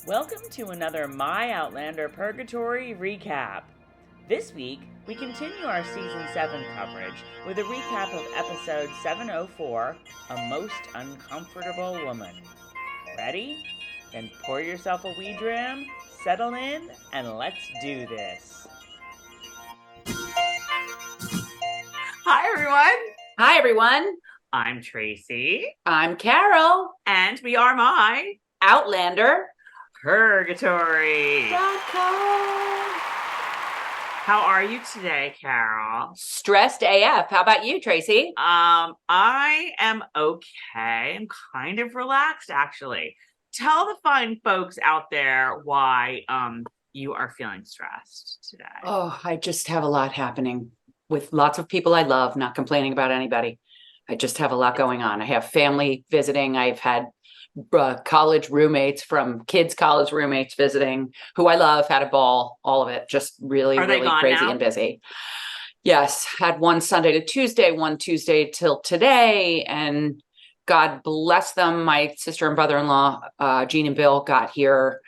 Welcome to another My Outlander Purgatory recap. This week, we continue our Season 7 coverage with a recap of Episode 704, A Most Uncomfortable Woman. Ready? Then pour yourself a wee dram, settle in, and let's do this. Hi, everyone. Hi, everyone. I'm Tracey. I'm Carol. And we are My Outlander Purgatory. .com. How are you today, Carol? Stressed AF. How about you, Tracey? I am okay. I'm kind of relaxed, actually. Tell the fine folks out there why you are feeling stressed today. Oh, I just have a lot happening with lots of people I love, not complaining about anybody. I just have a lot going on. I have family visiting. I've had college roommates from kids' college roommates visiting who I love, had a ball, all of it. Just really, really crazy now? And busy. Yes. Had one Sunday to Tuesday, one Tuesday till today. And God bless them. My sister and brother-in-law, Jean and Bill, got here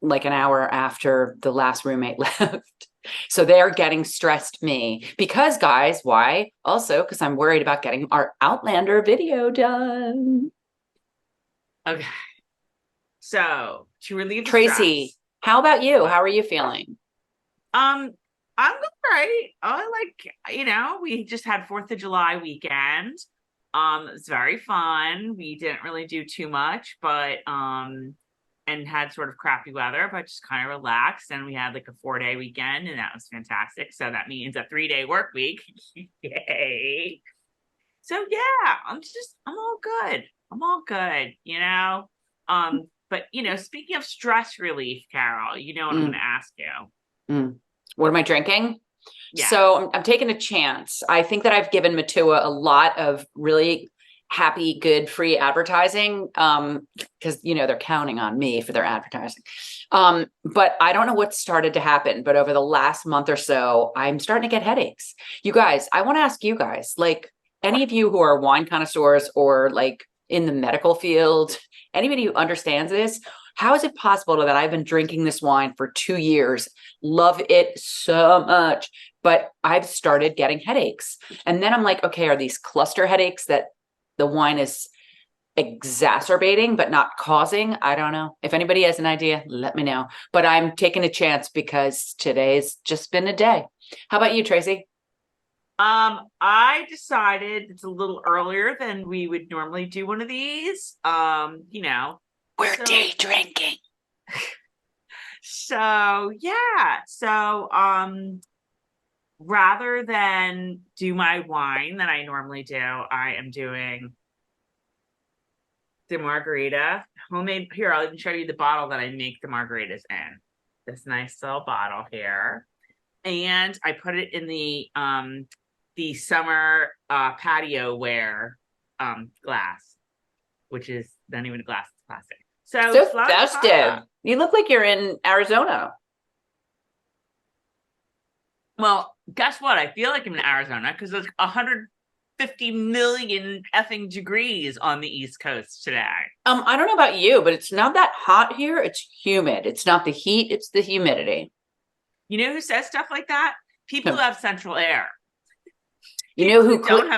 like an hour after the last roommate left. So they're getting stressed me because, guys, why? Also, because I'm worried about getting our Outlander video done. Okay. So to relieve Tracey, stress, how about you? How are you feeling? I'm all right. We just had 4th of July weekend. It's very fun. We didn't really do too much, but and had sort of crappy weather, but just kind of relaxed. And we had like a 4-day weekend, and that was fantastic. So that means a 3-day work week. Yay. So yeah, I'm all good. I'm all good, But speaking of stress relief, Carol, you know what I'm going to ask you. What am I drinking? Yeah. So I'm taking a chance. I think that I've given Matua a lot of really happy, good, free advertising because, they're counting on me for their advertising. But I don't know what started to happen. But over the last month or so, I'm starting to get headaches. You guys, I want to ask you guys, like any of you who are wine connoisseurs or like in the medical field, anybody who understands this, how is it possible that I've been drinking this wine for 2 years, love it so much, but I've started getting headaches? And then I'm like, okay, are these cluster headaches that the wine is exacerbating but not causing? I don't know. If anybody has an idea, let me know. But I'm taking a chance because today's just been a day. How about you, Tracey? I decided it's a little earlier than we would normally do one of these. We're day drinking. So yeah. So rather than do my wine that I normally do, I am doing the margarita. Homemade. Here, I'll even show you the bottle that I make the margaritas in. This nice little bottle here. And I put it in the summer patio wear glass, which is not even a glass, it's plastic. So festive. You look like you're in Arizona. Well, guess what? I feel like I'm in Arizona because there's 150 million effing degrees on the East Coast today. I don't know about you, but it's not that hot here. It's humid. It's not the heat, it's the humidity. You know who says stuff like that? People who have central air. You know who could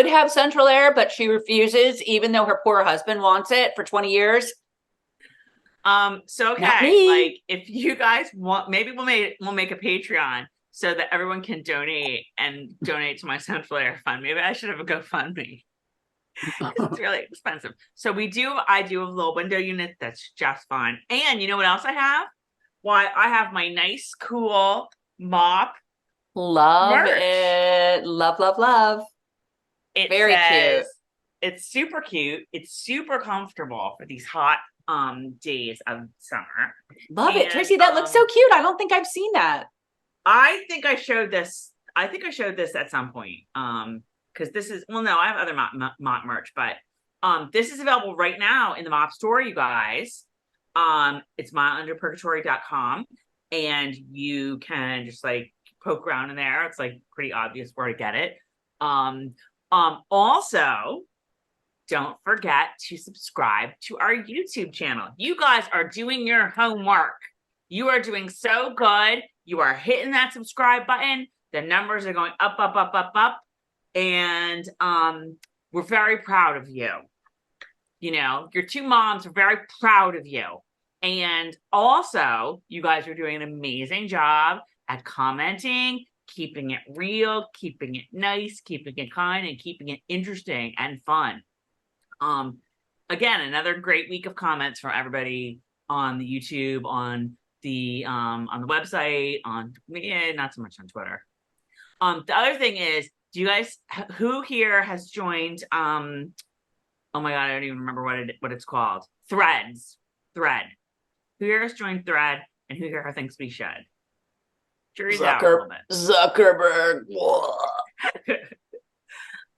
have central air, but she refuses, even though her poor husband wants it for 20 years. So okay, like if you guys want, maybe we'll make a Patreon so that everyone can donate to my central air fund. Maybe I should have a GoFundMe. It's really expensive. So I do have a little window unit that's just fine. And you know what else I have? Why, I have my nice, cool MOP. Love merch. It. Love. Very cute. It's super cute. It's super comfortable for these hot days of summer. Love it. Tracey, that looks so cute. I don't think I've seen that. I think I showed this at some point. Because this is, well, no, I have other MOP merch, but this is available right now in the MOP store, you guys. It's outlanderpurgatory.com, and you can just like poke around in there. It's like pretty obvious where to get it. Also, don't forget to subscribe to our YouTube channel. You guys are doing your homework. You are doing so good. You are hitting that subscribe button. The numbers are going up, up, up, up, up. And we're very proud of you. You know, your two moms are very proud of you. And also, you guys are doing an amazing job at commenting, keeping it real, keeping it nice, keeping it kind, and keeping it interesting and fun. Again, another great week of comments from everybody on the YouTube, on the website, not so much on Twitter. The other thing is, do you guys, who here has joined, oh my God, I don't even remember what it's called. Thread. Who here has joined Thread, and who here thinks we should? Jury's out a little bit. Zuckerberg.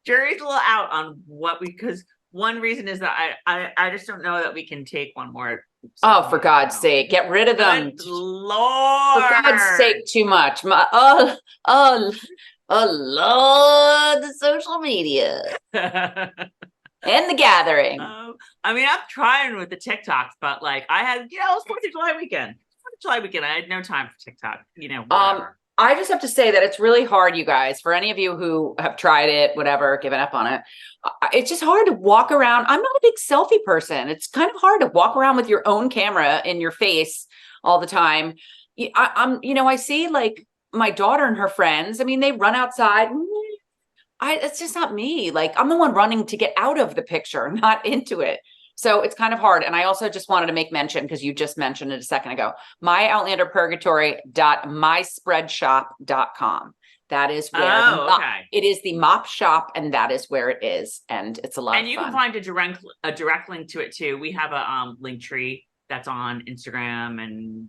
Jury's a little out on what because one reason is that I just don't know that we can take one more. Oh, for God's sake, get rid of them. Good Lord. For God's sake, too much. Oh, Lord, the social media. And the gathering. I mean, I'm trying with the TikToks, but like I had, it was 4th of July weekend. 4th of July weekend. I had no time for TikTok, whatever. I just have to say that it's really hard, you guys, for any of you who have tried it, whatever, given up on it. It's just hard to walk around. I'm not a big selfie person. It's kind of hard to walk around with your own camera in your face all the time. I see like my daughter and her friends. I mean, they run outside. It's just not me. Like I'm the one running to get out of the picture, not into it. So it's kind of hard. And I also just wanted to make mention, because you just mentioned it a second ago, myoutlanderpurgatory.myspreadshop.com. That is where it is the MOP shop, and that is where it is. And it's a lot of fun. And you can find a direct link to it too. We have a link tree that's on Instagram and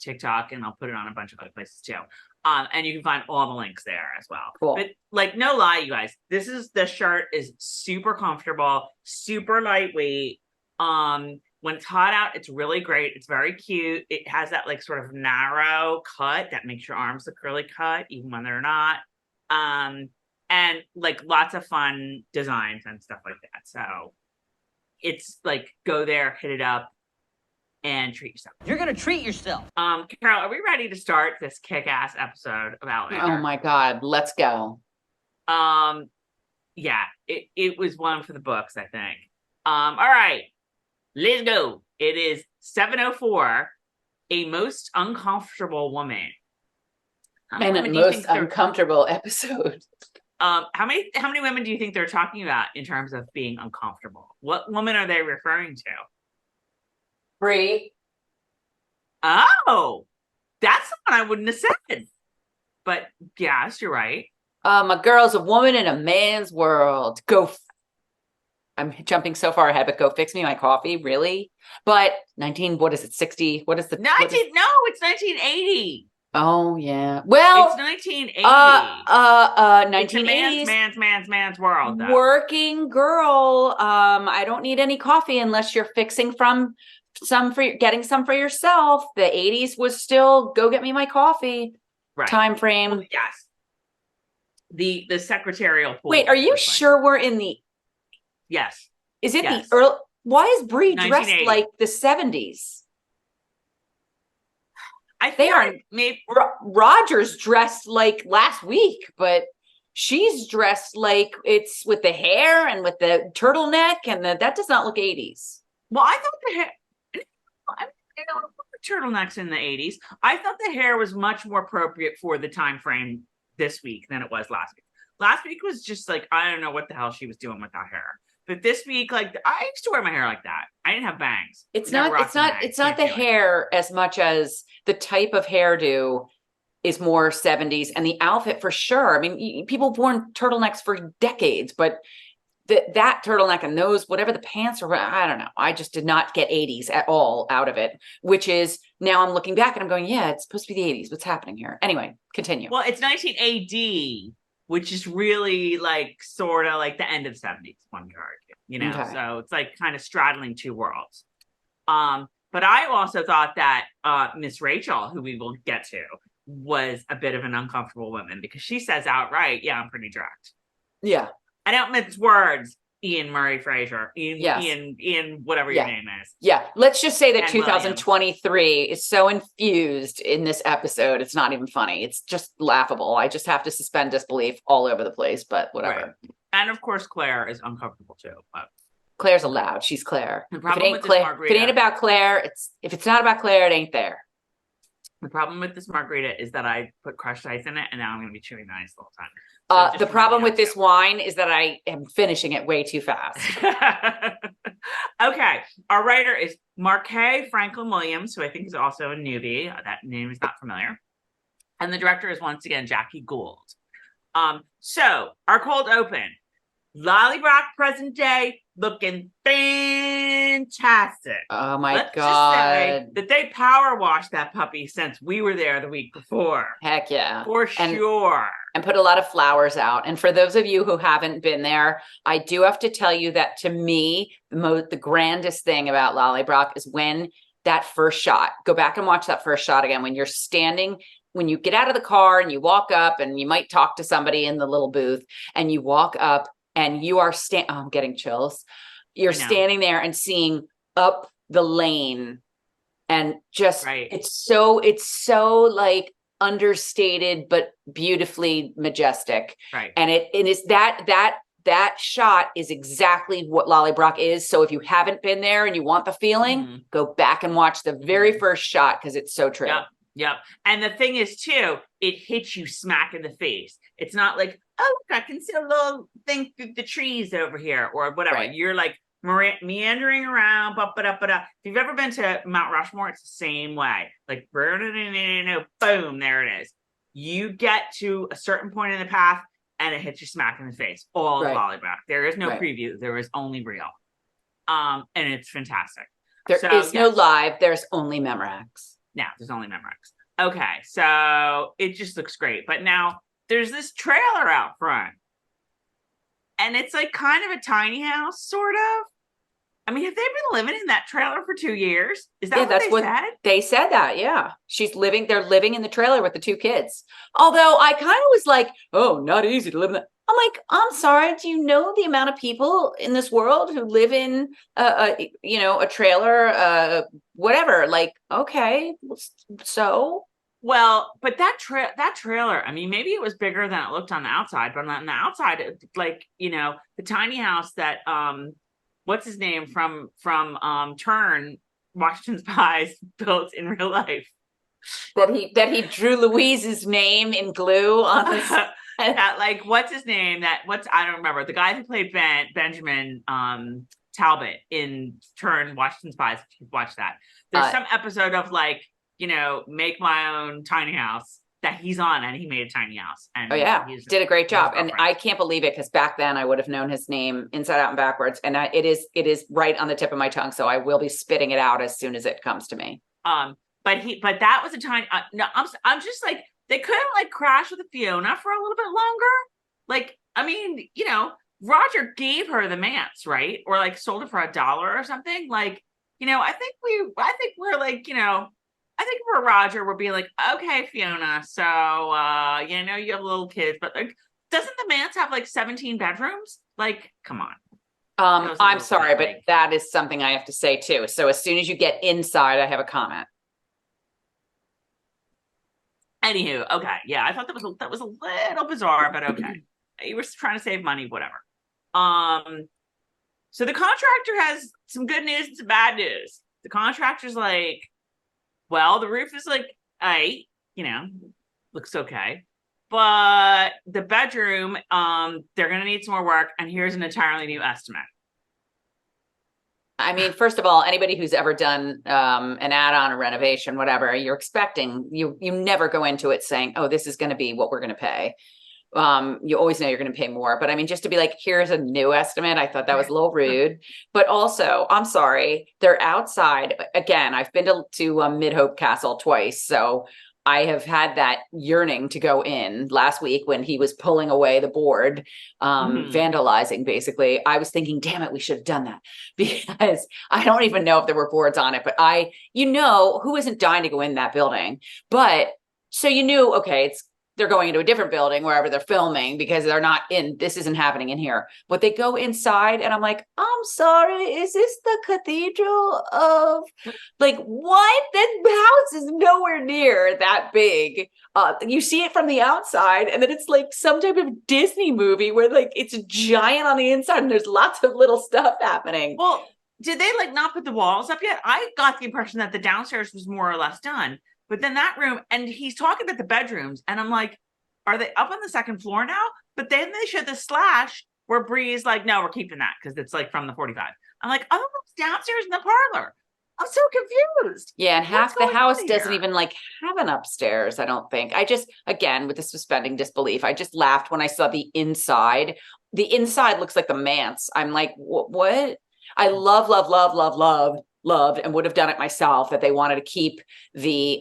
TikTok, and I'll put it on a bunch of other places too. And you can find all the links there as well. Cool. But like, no lie, you guys, the shirt is super comfortable, super lightweight. When it's hot out, it's really great. It's very cute. It has that like sort of narrow cut that makes your arms look really cut, even when they're not. And like lots of fun designs and stuff like that. So it's like, go there, hit it up, and treat yourself. You're gonna treat yourself. Carol, are we ready to start this kick-ass episode of Outlander? Oh my God, let's go. Yeah, it was one for the books, I think. All right, let's go. It is 7:04. A most uncomfortable woman. And a most uncomfortable episode. How many women do you think they're talking about in terms of being uncomfortable? What woman are they referring to? Bree. Oh, that's the one I wouldn't have said. But yes, you're right. A girl's a woman in a man's world. I'm jumping so far ahead, but go fix me my coffee, really? But 60? What is the 19? No, it's 1980. Oh yeah. Well, it's 1980. 1980s. Man's world. Though. Working girl. I don't need any coffee unless you're fixing getting some for yourself. The 80s was still go get me my coffee time frame. Well, yes. The secretarial pool. Wait, are you sure we're in the? Yes. Is it the early? Why is Bree dressed like the 70s? Roger's dressed like last week, but she's dressed like it's with the hair and with the turtleneck, and that does not look 80s. Well, I thought the hair. Turtlenecks in the 80s. I thought the hair was much more appropriate for the time frame this week than it was last week. Last week was just like, I don't know what the hell she was doing with that hair. But this week, like, I used to wear my hair like that. I didn't have bangs. It's not the hair as much as the type of hairdo is more 70s, and the outfit for sure. I mean, people have worn turtlenecks for decades, but that turtleneck and those, whatever the pants are, I don't know. I just did not get 80s at all out of it, which is now I'm looking back and I'm going, yeah, it's supposed to be the 80s. What's happening here? Anyway, continue. Well, it's 19 AD, which is really like sort of like the end of 70s, one could argue, Okay. So it's like kind of straddling two worlds. But I also thought that Miss Rachel, who we will get to, was a bit of an uncomfortable woman because she says outright, yeah, I'm pretty direct. Yeah. I don't mince words. Ian Murray Fraser, Yes. Ian, whatever your name is. Yeah. Let's just say that And 2023 is so infused in this episode. It's not even funny. It's just laughable. I just have to suspend disbelief all over the place, but whatever. Right. And of course, Claire is uncomfortable too. But Claire's allowed. She's Claire. the If it problem ain't with this Claire, if margarita, it ain't about Claire, if it's not about Claire, it ain't there. the problem with this margarita is that I put crushed ice in it, and now I'm going to be chewing the ice the whole time. The problem with this wine is that I am finishing it way too fast. Okay. Our writer is Marquet Franklin Williams, who I think is also a newbie. That name is not familiar. And the director is once again Jackie Gould. So our cold open. Lallybroch present day, looking fantastic. Oh my Let's God. just say that they power washed that puppy since we were there the week before. Heck yeah. For sure. And put a lot of flowers out. And for those of you who haven't been there, I do have to tell you that to me, the grandest thing about Lallybroch is when that first shot, go back and watch that first shot again, when you're standing, when you get out of the car and you walk up and you might talk to somebody in the little booth and you walk up and you are I'm getting chills. You're standing there and seeing up the lane and just, it's so like understated, but beautifully majestic. Right. And it is that shot is exactly what Lallybroch is. So if you haven't been there and you want the feeling, go back and watch the very first shot because it's so true. Yep. And the thing is too, it hits you smack in the face. It's not like, oh, look, I can see a little thing through the trees over here or whatever. Right. You're like meandering around, If you've ever been to Mount Rushmore, it's the same way. Like, boom, there it is. You get to a certain point in the path and it hits you smack in the face. All of Lallybroch. There is no preview. There is only real. And it's fantastic. There is no live. There's only Memorex. Now there's only Memorex. Okay, so it just looks great. But now there's this trailer out front. And it's like kind of a tiny house, sort of. I mean, have they been living in that trailer for 2 years? Is that what they said? They said that, yeah. They're living in the trailer with the 2 kids. Although I kind of was like, oh, not easy to live in that. I'm like, I'm sorry. Do you know the amount of people in this world who live in a trailer, whatever? Like, okay, so. Well, but that trailer, I mean, maybe it was bigger than it looked on the outside, but on the outside, like, the tiny house that, what's his name from Turn, Washington Spies, built in real life. That he drew Louise's name in glue on his. That, like, what's his name? I don't remember. The guy who played Benjamin Talbot in Turn, Washington Spies. Watch that. There's some episode of like, make my own tiny house that he's on, and he made a tiny house. And he did a great job. And I can't believe it because back then I would have known his name inside out and backwards. And it is right on the tip of my tongue. So I will be spitting it out as soon as it comes to me. But that was a tiny. No, I'm just like, they couldn't like crash with Fiona for a little bit longer. Like, I mean, Roger gave her the manse, right? Or like sold it for $1 or something. Like, I think we're like, I think for Roger, we're being like, okay, Fiona, so, you have little kids, but like, doesn't the manse have like 17 bedrooms? Like, come on. I'm sorry, but that is something I have to say too. So as soon as you get inside, I have a comment. Anywho, okay, yeah, I thought that was a little bizarre, but okay. You were trying to save money, whatever. So the contractor has some good news and some bad news. The contractor's like, well, the roof is like, looks okay. But the bedroom, they're going to need some more work. And here's an entirely new estimate. I mean, first of all, anybody who's ever done an add-on, a renovation, whatever, you're expecting, you never go into it saying, oh, this is going to be what we're going to pay. You always know you're going to pay more. But I mean, just to be like, here's a new estimate. I thought that was a little rude. But also, I'm sorry, they're outside. Again, I've been to Mid-Hope Castle twice. So I have had that yearning to go in. Last week when he was pulling away the board, vandalizing, basically, I was thinking, damn it, we should have done that, because I don't even know if there were boards on it, but who isn't dying to go in that building? But so okay, they're going into a different building wherever they're filming because this isn't happening in here. But they go inside and I'm like, I'm sorry, is this the cathedral of like what? That house is nowhere near that big. You see it from the outside and then it's like some type of Disney movie where like it's giant on the inside and there's lots of little stuff happening. Well, did they like not put the walls up yet? I got the impression that the downstairs was more or less done. But then that room, and he's talking about the bedrooms, and I'm like, are they up on the second floor now? But then they showed the slash where Bree's like, no, we're keeping that because it's like from the 45. I'm like, oh, it's downstairs in the parlor. I'm so confused. Yeah, and half the house doesn't even like have an upstairs, I don't think. I just, again, with the suspending disbelief, I just laughed when I saw the inside. The inside looks like the manse. I'm like, what? I loved and would have done it myself that they wanted to keep the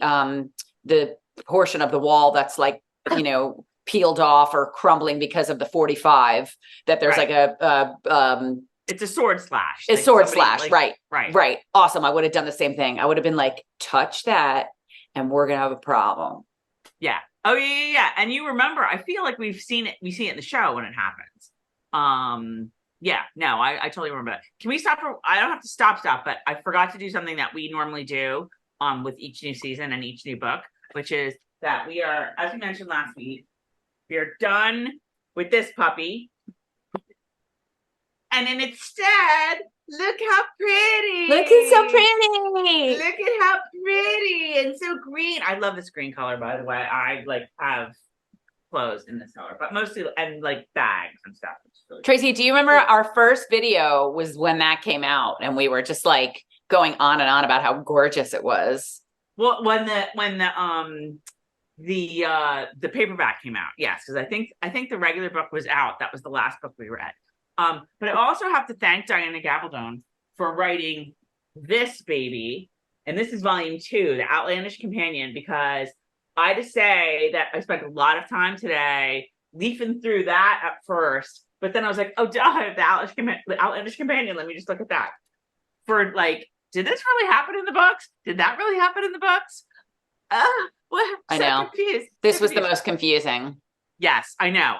portion of the wall that's like, you know, peeled off or crumbling because of the 45, that there's like it's a sword slash. It's sword slash, like, right. Awesome. I would have done the same thing. I would have been like, touch that and we're going to have a problem. Yeah. Oh yeah. And you remember, I feel like we see it in the show when it happens. Yeah, no, I totally remember that. Can we stop I don't have to stop, but I forgot to do something that we normally do with each new season and each new book, which is that we are, as we mentioned last week, we are done with this puppy. And then instead, look how pretty. Look, it's so pretty. Look at how pretty and so green. I love this green color, by the way. I like have clothes in this color, but mostly, and like bags and stuff. Really Tracey, cool. Do you remember our first video was when that came out and we were just like going on and on about how gorgeous it was? Well, when the paperback came out, yes, because I think the regular book was out. That was the last book we read. But I also have to thank Diana Gabaldon for writing this baby, and this is volume 2, The Outlandish Companion, because I just say that I spent a lot of time today leafing through that at first, but then I was like, oh, duh, the Outlandish Companion. Let me just look at that. For like, did this really happen in the books? Did that really happen in the books? Well, I know. Confused. This was the most confusing. Yes, I know.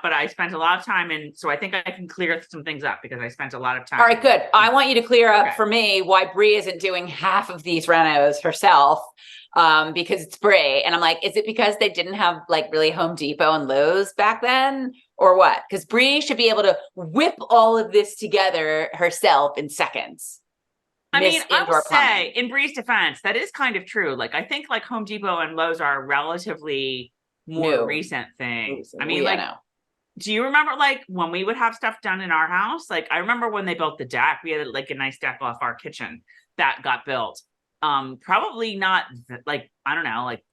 But I spent a lot of time, and so I think I can clear some things up because I spent a lot of time. All right, good. I want you to clear up for me why Bree isn't doing half of these renos herself, because it's Bree. And I'm like, is it because they didn't have like really Home Depot and Lowe's back then, or what? Because Bree should be able to whip all of this together herself in seconds. I mean, I will say, in Bree's defense, that is kind of true. Like, I think like Home Depot and Lowe's are relatively more recent things. I mean, do you remember like when we would have stuff done in our house? Like, I remember when they built the deck, we had like a nice deck off our kitchen that got built. Probably not like, I don't know, like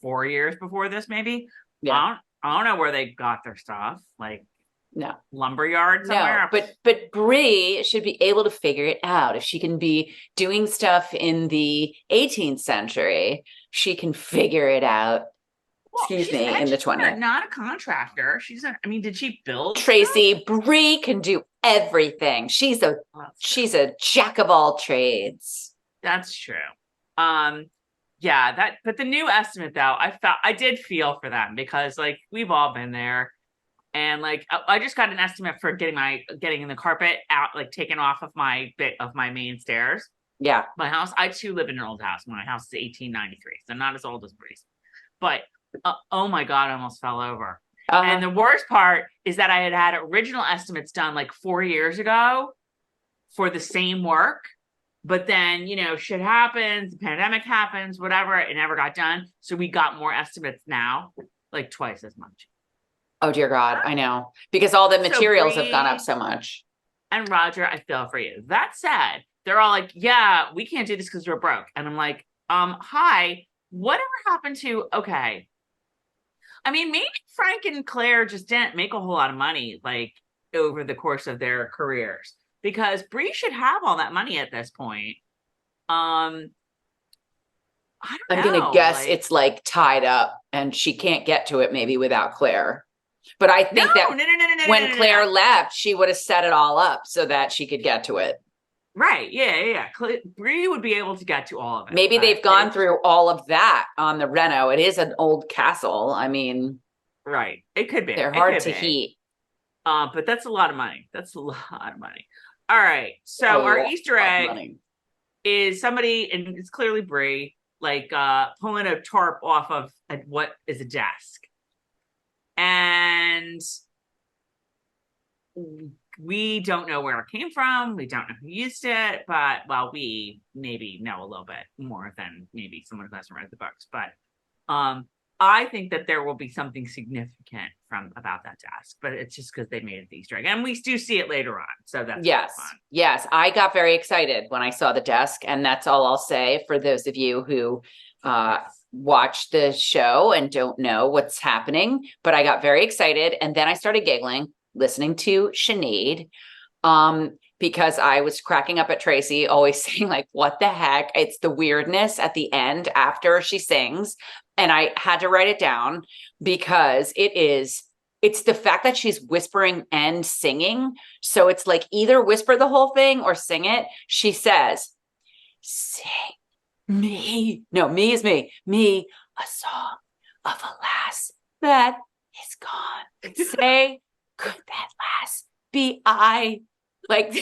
4 years before this, maybe. Yeah. I don't know where they got their stuff. Like, no lumberyard somewhere. No, but Bree should be able to figure it out. If she can be doing stuff in the 18th century, she can figure it out. Well, excuse me, in the 20th. Not a contractor. Did she build? Tracy, Bree can do everything. She's a jack of all trades. That's true. Yeah, but the new estimate though, I did feel for them because like we've all been there. And like, I just got an estimate for getting the carpet out, like taken off of my main stairs. Yeah. My house, I too live in an old house. My house is 1893, so not as old as Bree's. But, oh my God, I almost fell over. And the worst part is that I had original estimates done like 4 years ago for the same work. But then, shit happens, the pandemic happens, whatever, it never got done. So we got more estimates now, like twice as much. Oh, dear God, I know. Because all the materials have gone up so much. And Roger, I feel for you. That said, they're all like, yeah, we can't do this because we're broke. And I'm like, hi, whatever happened to, okay. I mean, maybe Frank and Claire just didn't make a whole lot of money, like, over the course of their careers. Because Bree should have all that money at this point. I don't know. I'm going to guess it's like tied up and she can't get to it maybe without Claire. But I think when Claire left, she would have set it all up so that she could get to it. Right. Yeah. Bree would be able to get to all of it. Maybe But they've gone through all of that on the reno. It is an old castle. I mean, right. It could be. they're It hard could to be. heat. But that's a lot of money. That's a lot of money. All right. So A our lot Easter of egg money. is somebody, and it's clearly Bree, like pulling a tarp off of what is a desk. And we don't know where it came from. We don't know who used it, but well, we maybe know a little bit more than maybe someone who hasn't read the books. But I think that there will be something significant about that desk, but it's just because they made it the Easter egg, and we do see it later on. So that's yes, fun. Yes. I got very excited when I saw the desk, and that's all I'll say for those of you who watch the show and don't know what's happening. But I got very excited, and then I started giggling listening to Sinead, because I was cracking up at Tracey, always saying like, what the heck? It's the weirdness at the end after she sings. And I had to write it down because it's the fact that she's whispering and singing. So it's like either whisper the whole thing or sing it. She says, sing me. No, me is me. Me, a song of a lass that is gone. Say, could that lass be I? Like,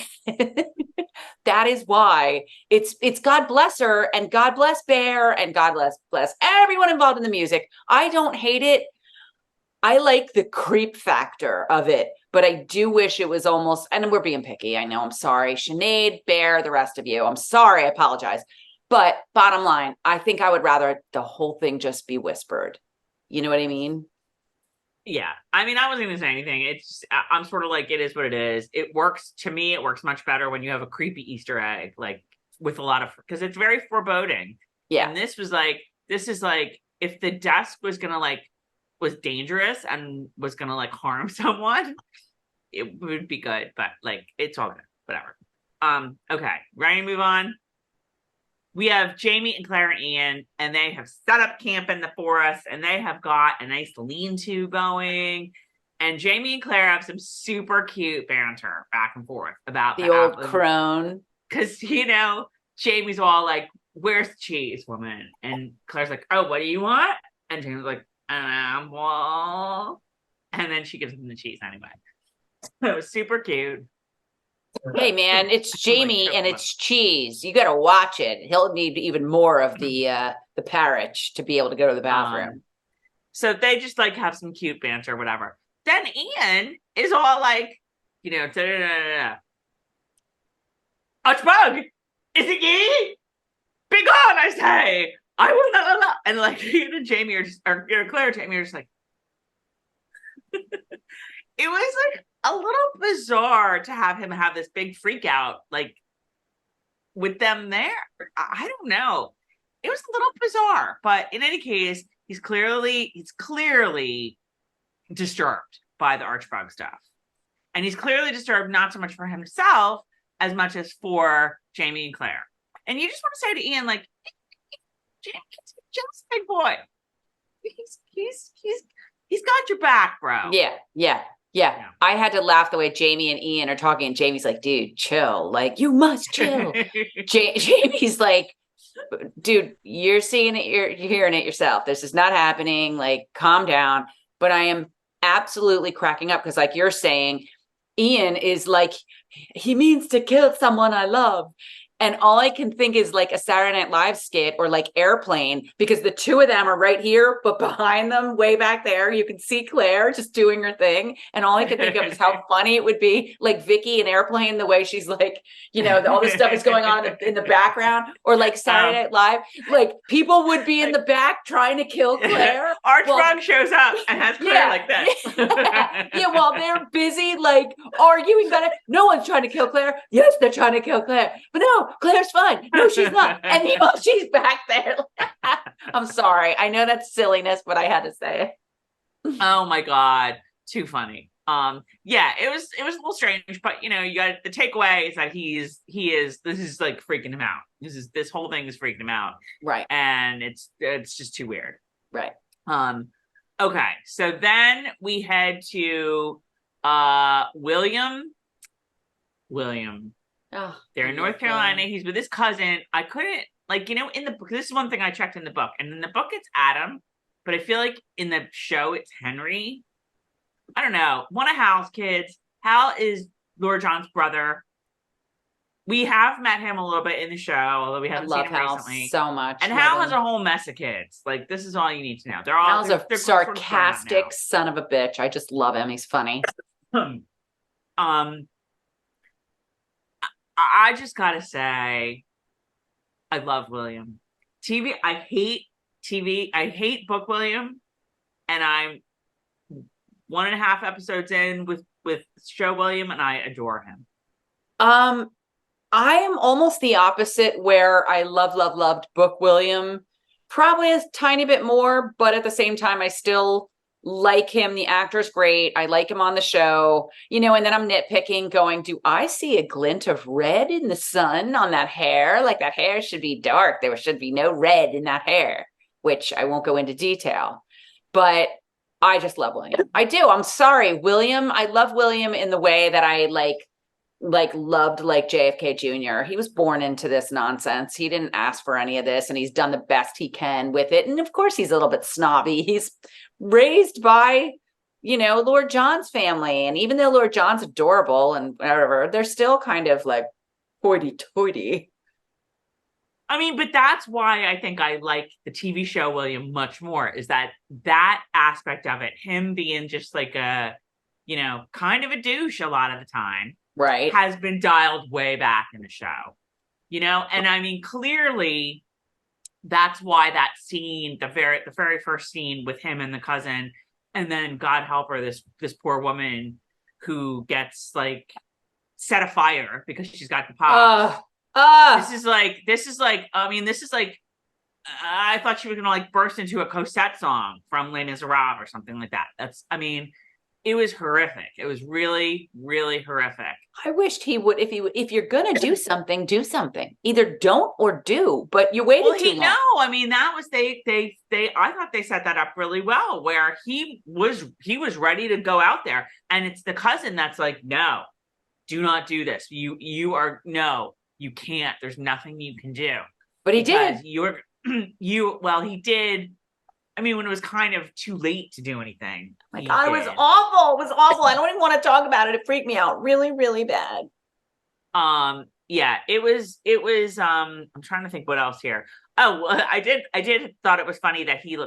that is why it's God bless her and God bless Bear and God bless everyone involved in the music. I don't hate it. I like the creep factor of it, but I do wish it was almost, and we're being picky. I know, I'm sorry. Sinead, Bear, the rest of you. I'm sorry. I apologize. But bottom line, I think I would rather the whole thing just be whispered. You know what I mean? Yeah. I mean, I wasn't going to say anything. It's, I'm sort of like, it is what it is. It works, to me, it works much better when you have a creepy Easter egg, like with a lot of, because it's very foreboding. Yeah. And this is like, if the desk was going to was dangerous and was going to harm someone, it would be good, but it's all good. Whatever. Okay. Ready to move on? We have Jemmie and Claire and Ian, and they have set up camp in the forest, and they have got a nice lean-to going. And Jemmie and Claire have some super cute banter back and forth about the old crone. Because, Jemmie's all like, where's the cheese, woman? And Claire's like, oh, what do you want? And Jemmie's like, an apple. And then she gives him the cheese anyway. So it was super cute. Hey man, it's Jemmie and it's cheese. You got to watch it. He'll need even more of the parrot to be able to go to the bathroom. So they just have some cute banter, whatever. Then Ian is all like, Archbug, is it ye? Be gone, I say. I will not. And Ian and Jemmie or Claire and Jemmie are just like, it was a little bizarre to have him have this big freak out, with them there. I don't know. It was a little bizarre, but in any case, he's clearly disturbed by the Archbug stuff. And he's clearly disturbed not so much for himself as much as for Jemmie and Claire. And you just want to say to Ian, Jemmie's just a big boy. He's got your back, bro. Yeah. I had to laugh the way Jemmie and Ian are talking, and Jemmie's like, dude, chill. You must chill. Jemmie's like, dude, you're seeing it, you're hearing it yourself. This is not happening. Calm down. But I am absolutely cracking up because, you're saying, Ian is he means to kill someone I love. And all I can think is a Saturday Night Live skit or Airplane, because the two of them are right here, but behind them, way back there, you can see Claire just doing her thing. And all I can think of is how funny it would be, Vicky in Airplane, the way she's all this stuff is going on in the background, or Saturday Night Live, people would be in the back trying to kill Claire. Archbug shows up and has Claire like this. Yeah, while they're busy arguing about it. No one's trying to kill Claire. Yes, they're trying to kill Claire. But no, Claire's fine. No, she's not. And she's back there. I'm sorry. I know that's silliness, but I had to say it. Oh my God. Too funny. Yeah, it was a little strange, but you got the takeaway is that this is freaking him out. This whole thing is freaking him out. Right. And it's just too weird. Right. Okay. So then we head to William. Oh, They're in North Carolina. He's with his cousin. I couldn't, like, in the book, this is one thing I checked in the book. And in the book, it's Adam, but I feel like in the show, it's Henry. I don't know. One of Hal's kids. Hal is Lord John's brother. We have met him a little bit in the show, although we haven't seen him Hal recently. so much. And Hal has a whole mess of kids. Like, this is all you need to know. Hal's a they're sarcastic son of a bitch. I just love him. He's funny. I just gotta say, I love William. TV, I hate TV. I hate Book William, and I'm 1.5 episodes in with Show William, and I adore him. I am almost the opposite, where I loved Book William probably a tiny bit more, but at the same time, I still like him. The actor's great. I like him on the show, and then I'm nitpicking going, do I see a glint of red in the sun on that hair? Like, that hair should be dark. There should be no red in that hair, which I won't go into detail, but I just love William. I do. I'm sorry, William. I love William in the way that I loved JFK Jr. He was born into this nonsense. He didn't ask for any of this, and he's done the best he can with it. And of course, he's a little bit snobby. He's raised by, Lord John's family. And even though Lord John's adorable and whatever, they're still kind of like hoity-toity. I mean, but that's why I think I like the TV show William much more, is that aspect of it, him being just like a, kind of a douche a lot of the time. Right. Has been dialed way back in the show, and I mean, clearly that's why that scene, the very first scene with him and the cousin, and then God help her, this poor woman who gets like set afire because she's got the pop. This is like, I mean, I thought she was gonna like burst into a Cosette song from Les Miserables or something like that. It was horrific. It was really, really horrific. I wished he would, if you're gonna do something, do something. Either don't or do, but you waited too long. No, I mean, that was I thought they set that up really well, where he was ready to go out there, and it's the cousin that's like, no, do not do this. You can't. There's nothing you can do. But he did. He did. I mean, when it was kind of too late to do anything. My God, it was awful. It was awful. I don't even want to talk about it. It freaked me out really, really bad. Yeah, it was, I'm trying to think what else here. Oh, well, I did thought it was funny that he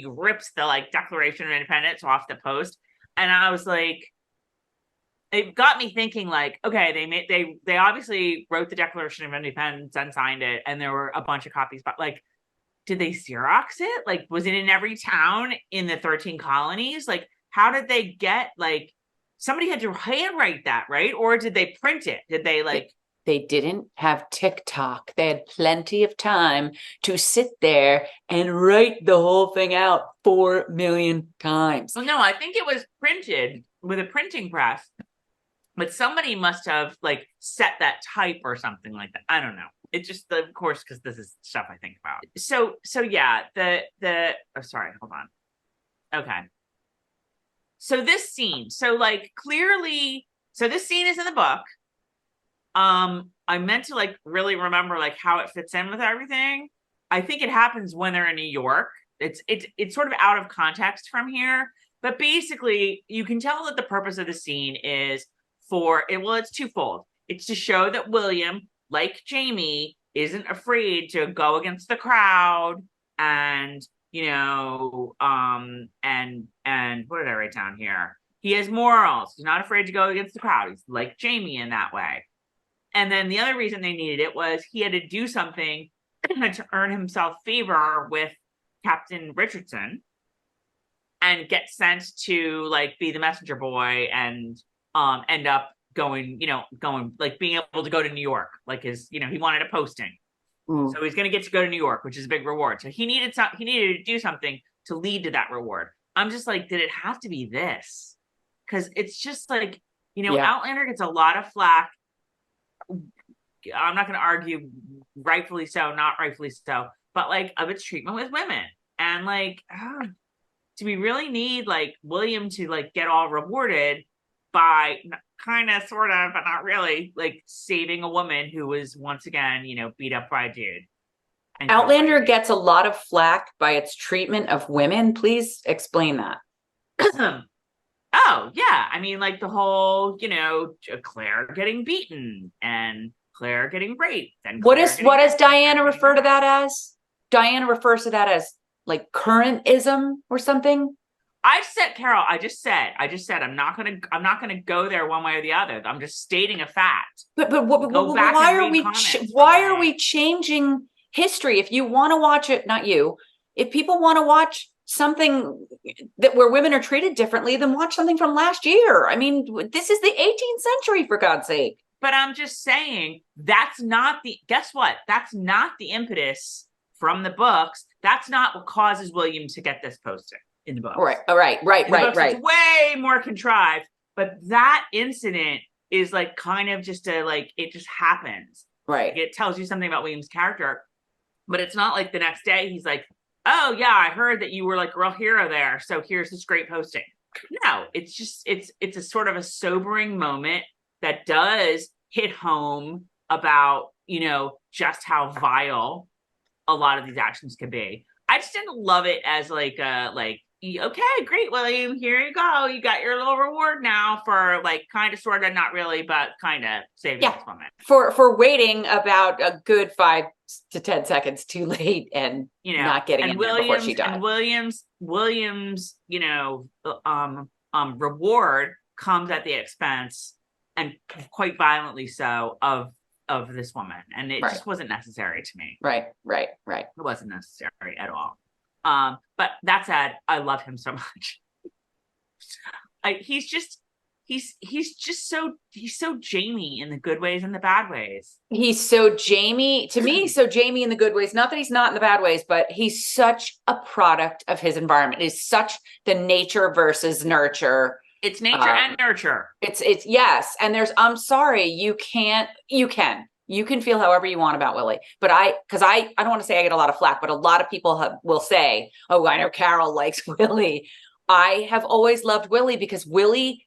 rips the like Declaration of Independence off the post. And I was like, it got me thinking, like, okay, they obviously wrote the Declaration of Independence and signed it, and there were a bunch of copies, but like, did they Xerox it? Like, was it in every town in the 13 colonies? Like, how did they get, like, somebody had to handwrite that, right? Or did they print it? Did they like... They didn't have TikTok. They had plenty of time to sit there and write the whole thing out 4 million times. Well, no, I think it was printed with a printing press, but somebody must have like set that type or something like that. I don't know. It just, of course, because this is stuff I think about. So yeah, sorry, hold on. Okay. So this scene, clearly, this scene is in the book. I meant to like really remember like how it fits in with everything. I think it happens when they're in New York. It's sort of out of context from here, but basically you can tell that the purpose of the scene is it's twofold. It's to show that William, like Jemmie, isn't afraid to go against the crowd and, and what did I write down here? He has morals. He's not afraid to go against the crowd. He's like Jemmie in that way. And then the other reason they needed it was he had to do something to earn himself favor with Captain Richardson and get sent to like be the messenger boy and end up going, like being able to go to New York, like his, he wanted a posting. So he's going to get to go to New York, which is a big reward. So he needed to do something to lead to that reward. I'm just like, did it have to be this? Because it's just like, Outlander gets a lot of flack. I'm not going to argue rightfully so, not rightfully so, but like of its treatment with women. And like, do we really need like William to like get all rewarded by kind of, sort of, but not really, like saving a woman who was once again, beat up by a dude. Outlander gets a lot of flack by its treatment of women. Please explain that. Oh, yeah. I mean, like the whole, Claire getting beaten and Claire getting raped. And what does Diana refer to that as? Diana refers to that as like currentism or something. I just said, I'm not gonna go there one way or the other. I'm just stating a fact. But why are we changing history? If you want to watch it, not you, if people want to watch something where women are treated differently, then watch something from last year. I mean, this is the 18th century, for God's sake. But I'm just saying, guess what? That's not the impetus from the books. That's not what causes William to get this posted in the books. Right. It's way more contrived. But that incident is like kind of just it just happens. Right. Like, it tells you something about William's character. But it's not like the next day he's like, oh yeah, I heard that you were like a real hero there, so here's this great posting. No, it's just it's a sort of a sobering moment that does hit home about, just how vile a lot of these actions could be. I just didn't love it as okay, great, William, here you go. You got your little reward now for kind of, sort of, not really, but kind of saving this woman. For waiting about a good 5 to 10 seconds too late and not getting in there before she died. And Williams, reward comes at the expense, and quite violently so, of this woman. And it just wasn't necessary to me. Right. It wasn't necessary at all. But that said, I love him so much. He's so Jemmie in the good ways and the bad ways. He's so Jemmie to me. So Jemmie in the good ways, not that he's not in the bad ways, but he's such a product of his environment. It's such the nature versus nurture. It's nature and nurture. It's yes. And I'm sorry, you can feel however you want about Willie, but I don't want to say I get a lot of flack, but a lot of people will say, oh, I know Carol likes Willie. I have always loved Willie because Willie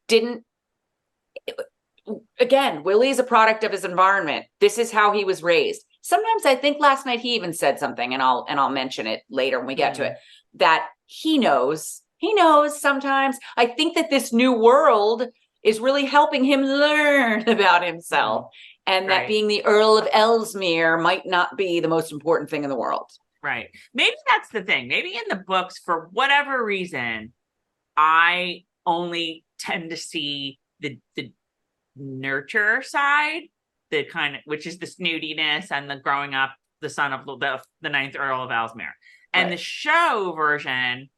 Willie is a product of his environment. This is how he was raised. Sometimes I think last night he even said something, and I'll mention it later when we get to it, that he knows sometimes. I think that this new world is really helping him learn about himself. And that being the Earl of Ellesmere might not be the most important thing in the world. Right. Maybe that's the thing. Maybe in the books, for whatever reason, I only tend to see the nurture side, the kind of, which is the snootiness and the growing up the son of the ninth Earl of Ellesmere. And the show version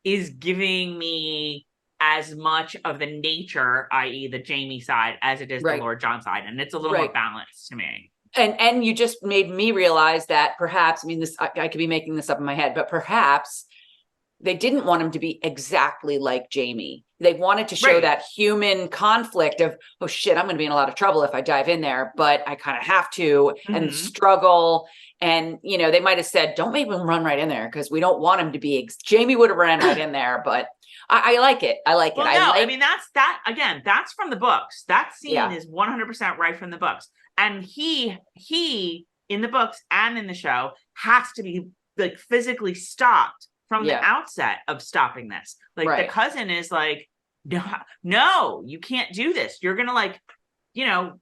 is giving me as much of the nature, i.e. the Jemmie side, as it is the Lord John side. And it's a little more balanced to me. And you just made me realize that perhaps, I could be making this up in my head, but perhaps they didn't want him to be exactly like Jemmie. They wanted to show that human conflict of, oh shit, I'm going to be in a lot of trouble if I dive in there, but I kind of have to and struggle. And, they might have said, don't make him run right in there because we don't want him to be, Jemmie would have ran right in there, but I like it. I like it. That's from the books. That scene is 100% right from the books. And he in the books and in the show has to be physically stopped from the outset of stopping this. The cousin is like, no, you can't do this. You're going to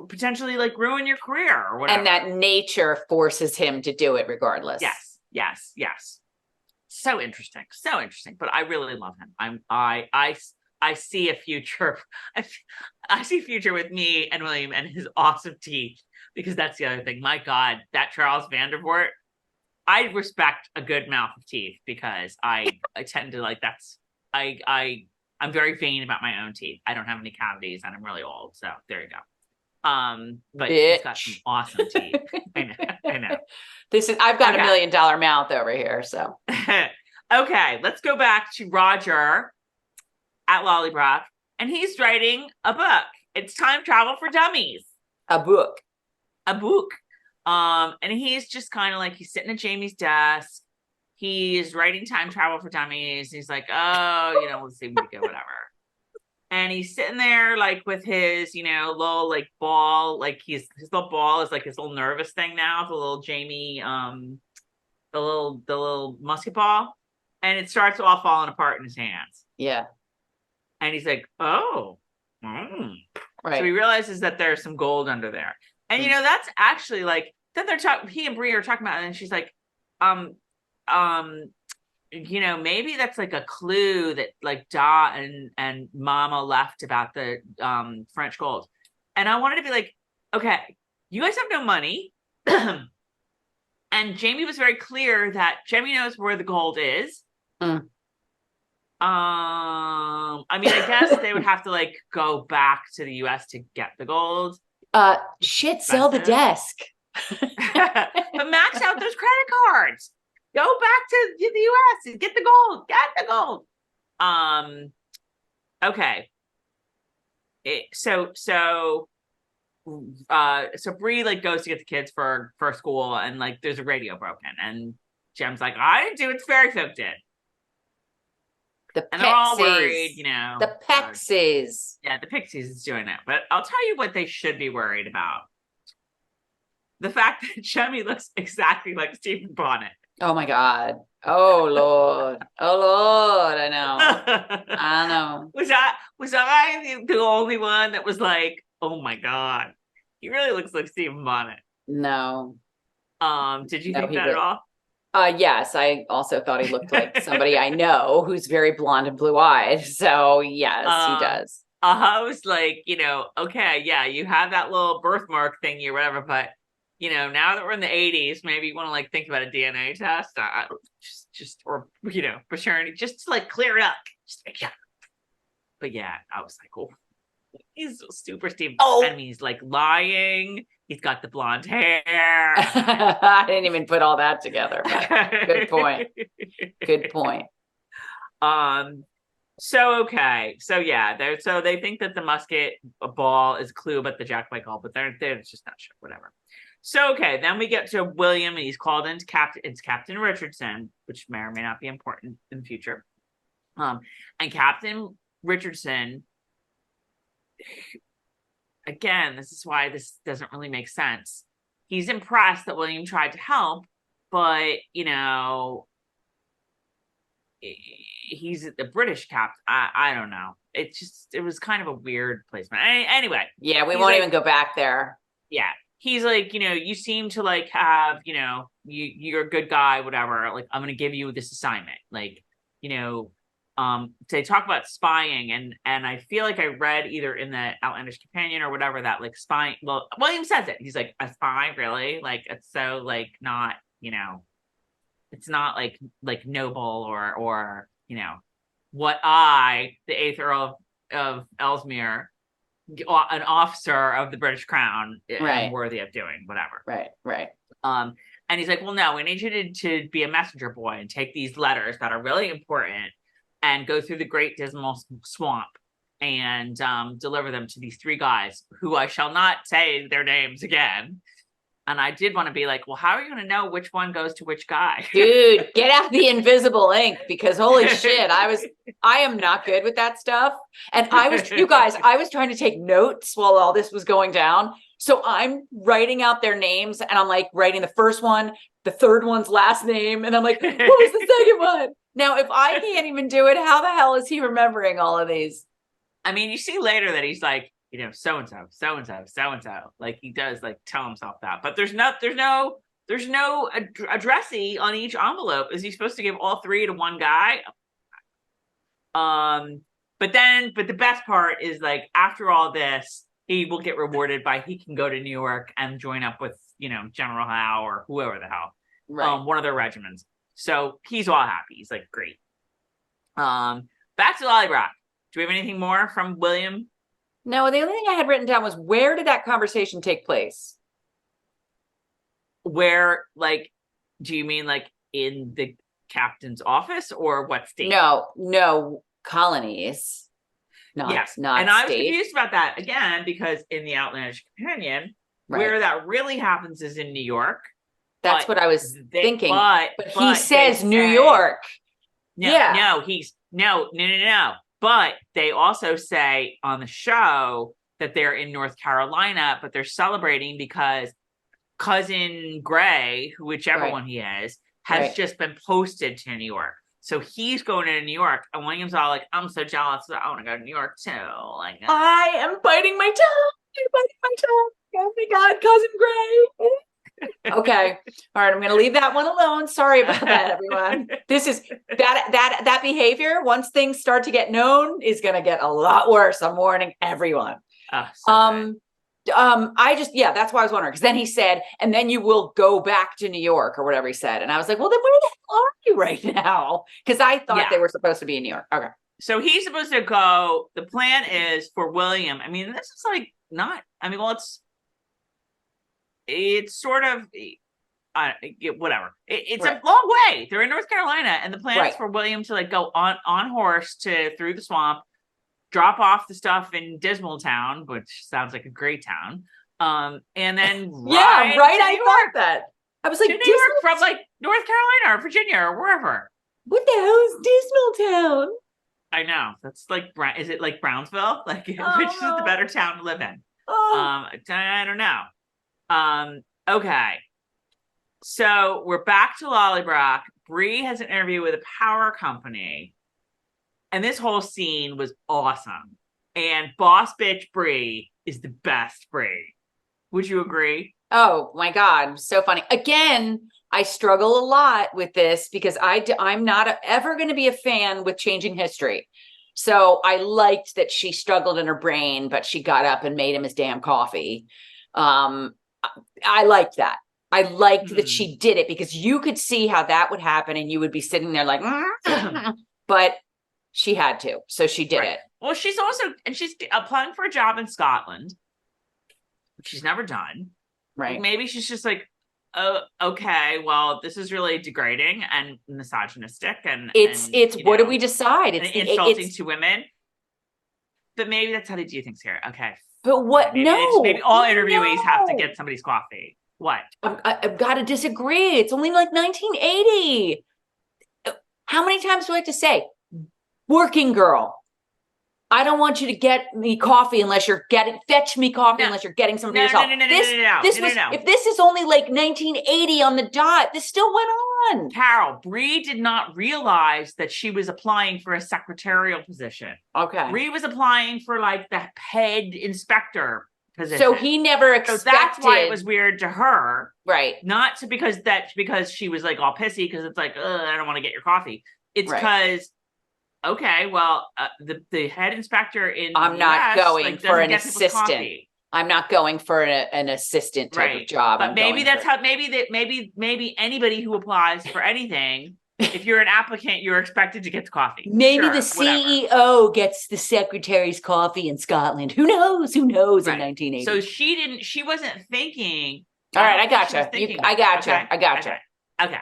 potentially ruin your career or whatever. And that nature forces him to do it regardless. Yes. So interesting. But I really love him. I see a future. I see a future with me and William and his awesome teeth, because that's the other thing. My God, that Charles Vandervoort, I respect a good mouth of teeth because I tend to I'm very vain about my own teeth. I don't have any cavities and I'm really old. So there you go. But he's got some awesome teeth. I know. I've got $1 million mouth over here. So okay, let's go back to Roger at Lallybroch, and he's writing a book. It's Time Travel for Dummies. A book. And he's just kind of he's sitting at Jemmie's desk. He's writing Time Travel for Dummies. He's like, oh, let's see, we go, whatever. And he's sitting there like with his, little like ball, like his little ball is like his little nervous thing now, the little Jemmie, the little musket ball, and it starts all falling apart in his hands. Yeah. And he's like, oh, right. So he Right. realizes that there's some gold under there. And that's actually like then they're talking. He and Bree are talking about it, and she's like, maybe that's like a clue that like Dot and Mama left about the French gold. And I wanted to be like, okay, you guys have no money. And Jemmie was very clear that Jemmie knows where the gold is. I mean, I guess they would have to like go back to the US to get the gold. Sell the desk. But max out those credit cards. Go back to the US and get the gold. Get the gold. Okay. So Bree like goes to get the kids for school, and like there's a radio broken, and Jem's like, I didn't do it, fairy folk did. And they're all worried, The Pixies. Yeah, the Pixies is doing it. But I'll tell you what they should be worried about. The fact that Jemmie looks exactly like Stephen Bonnet. Oh my God. Oh Lord. Oh Lord. I know. I know. Was I the only one that was like, oh my God, he really looks like Stephen Bonnet? No. Did you think that at all? Yes, I also thought he looked like somebody I know who's very blonde and blue-eyed. So yes, he does. I was like, okay, yeah, you have that little birthmark thingy or whatever, but now that we're in the 80s, maybe you want to like think about a DNA test, or paternity, just to like clear it up. But yeah, I was like, oh, he's super Steve. Oh, and he's like lying. He's got the blonde hair. I didn't even put all that together. But good point. Good point. So okay. So yeah, they think that the musket ball is a clue about the Jack White gold, but they're just not sure. Whatever. So okay, then we get to William, and he's called into Captain Richardson, which may or may not be important in the future. And Captain Richardson, again, this is why this doesn't really make sense. He's impressed that William tried to help, but he's the British captain. I don't know. It was kind of a weird placement. Anyway. Yeah, we won't even go back there. Yeah. He's like, you seem to like have, you're a good guy, whatever. Like, I'm going to give you this assignment. Like, they talk about spying, and I feel like I read either in the Outlandish Companion or whatever that like spying. Well, William says it. He's like, a spy, really? Like, it's so like not, it's not like noble or what the 8th Earl of Ellesmere, an officer of the British Crown, right, is worthy of doing, whatever. Right. And he's like, well, no, we need you to be a messenger boy and take these letters that are really important and go through the Great Dismal Swamp and deliver them to these 3 guys who I shall not say their names again. And I did want to be like, well, how are you going to know which one goes to which guy? Dude, get out the invisible ink, because holy shit, I am not good with that stuff. And I was trying to take notes while all this was going down. So I'm writing out their names, and I'm like writing the first one, the third one's last name. And I'm like, what was the second one? Now, if I can't even do it, how the hell is he remembering all of these? I mean, you see later that he's like, so-and-so, so-and-so, so-and-so. Like, he does like tell himself that, but there's no addressee on each envelope. Is he supposed to give all 3 to one guy? But the best part is like, after all this, he will get rewarded by, he can go to New York and join up with, General Howe or whoever the hell, right, one of their regiments. So he's all happy. He's like, great. Back to Lallybroch. Do we have anything more from William? No, the only thing I had written down was, where did that conversation take place? Where, like, do you mean like in the captain's office, or what state? No, colonies. Not and I was state. confused about that again, because in the Outlandish Companion, right, where that really happens is in New York. That's what I was thinking. But he says New say, York. No, But they also say on the show that they're in North Carolina, but they're celebrating because cousin Gray, whichever one he is, has just been posted to New York. So he's going to New York, and William's all like, I'm so jealous. I want to go to New York too. Like, I am biting my tongue. I'm biting my tongue. Oh my God, cousin Gray. Okay. All right. I'm going to leave that one alone. Sorry about that, everyone. This is that behavior. Once things start to get known, is going to get a lot worse. I'm warning everyone. I just, that's why I was wondering. Cause then he said, and then you will go back to New York or whatever he said. And I was like, well, then where the hell are you right now? Cause I thought they were supposed to be in New York. Okay. So he's supposed to go. The plan is for William. I mean, this is like not, I mean, well, it's sort of, whatever. It's a long way. They're in North Carolina. And the plan is for William to like go on horse through the swamp, drop off the stuff in Dismal Town, which sounds like a great town. And then I thought that. I was like, New York from like North Carolina or Virginia or wherever. What the hell is Dismal Town? I know. That's like, is it like Brownsville? Like, which is the better town to live in? I don't know. Okay. So we're back to Lallybroch. Bree has an interview with a power company. And this whole scene was awesome. And Boss Bitch Bree is the best Bree. Would you agree? Oh my God. So funny. Again, I struggle a lot with this because I'm not ever going to be a fan with changing history. So I liked that she struggled in her brain, but she got up and made him his damn coffee. I liked that. I liked that she did it because you could see how that would happen and you would be sitting there like, but she had to. So she did it. Well, she's applying for a job in Scotland, which she's never done. Right. Maybe she's just like, oh, okay, well, this is really degrading and misogynistic. And it's what do we decide? It's insulting to women. But maybe that's how they do things here. Okay. But what? Maybe all interviewees have to get somebody's coffee. What? I've got to disagree. It's only like 1980. How many times do I have to say, working girl, I don't want you to get me coffee unless you're fetch me coffee unless you're getting something yourself. If this is only like 1980 on the dot, this still went on. Carol, Bree did not realize that she was applying for a secretarial position. Okay. Bree was applying for like the head inspector position. So he never expected. So that's why it was weird to her. Right. Not because she was like all pissy because it's like, I don't want to get your coffee. It's because okay, well, the head inspector in I'm not going for an assistant. I'm not going for an assistant type of job. But maybe that's how maybe anybody who applies for anything, if you're an applicant, you're expected to get the coffee. Maybe the CEO gets the secretary's coffee in Scotland. Who knows? In 1980. So she wasn't thinking. All right, I gotcha. I gotcha. Okay.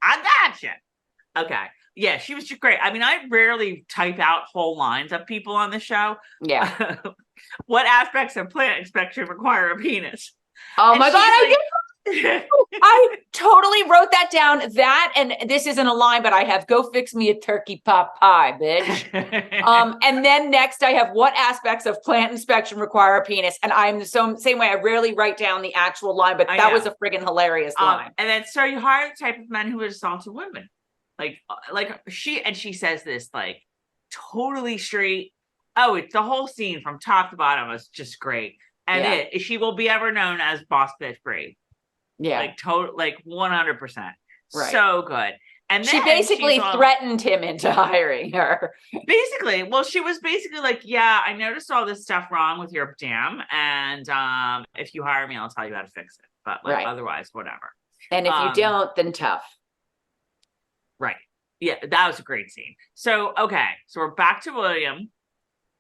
I gotcha. Okay. Yeah, she was just great. I mean, I rarely type out whole lines of people on the show. Yeah. What aspects of plant inspection require a penis? Oh my God, I totally wrote that down. That, and this isn't a line, but I have go fix me a turkey pot pie, bitch. And then next I have what aspects of plant inspection require a penis? And I'm the same way. I rarely write down the actual line, but that was a friggin' hilarious line. And then so you hire the type of men who assaulted women. Like she says this like totally straight. Oh, it's the whole scene from top to bottom was just great. And she will be ever known as Boss Bitch Bree. Yeah. Like 100%. Right. So good. And then she basically threatened him into hiring her. Basically. Well, she was basically like, yeah, I noticed all this stuff wrong with your dam. And if you hire me, I'll tell you how to fix it. But otherwise, whatever. And if you don't, then tough. Right. Yeah, that was a great scene. So, okay. So we're back to William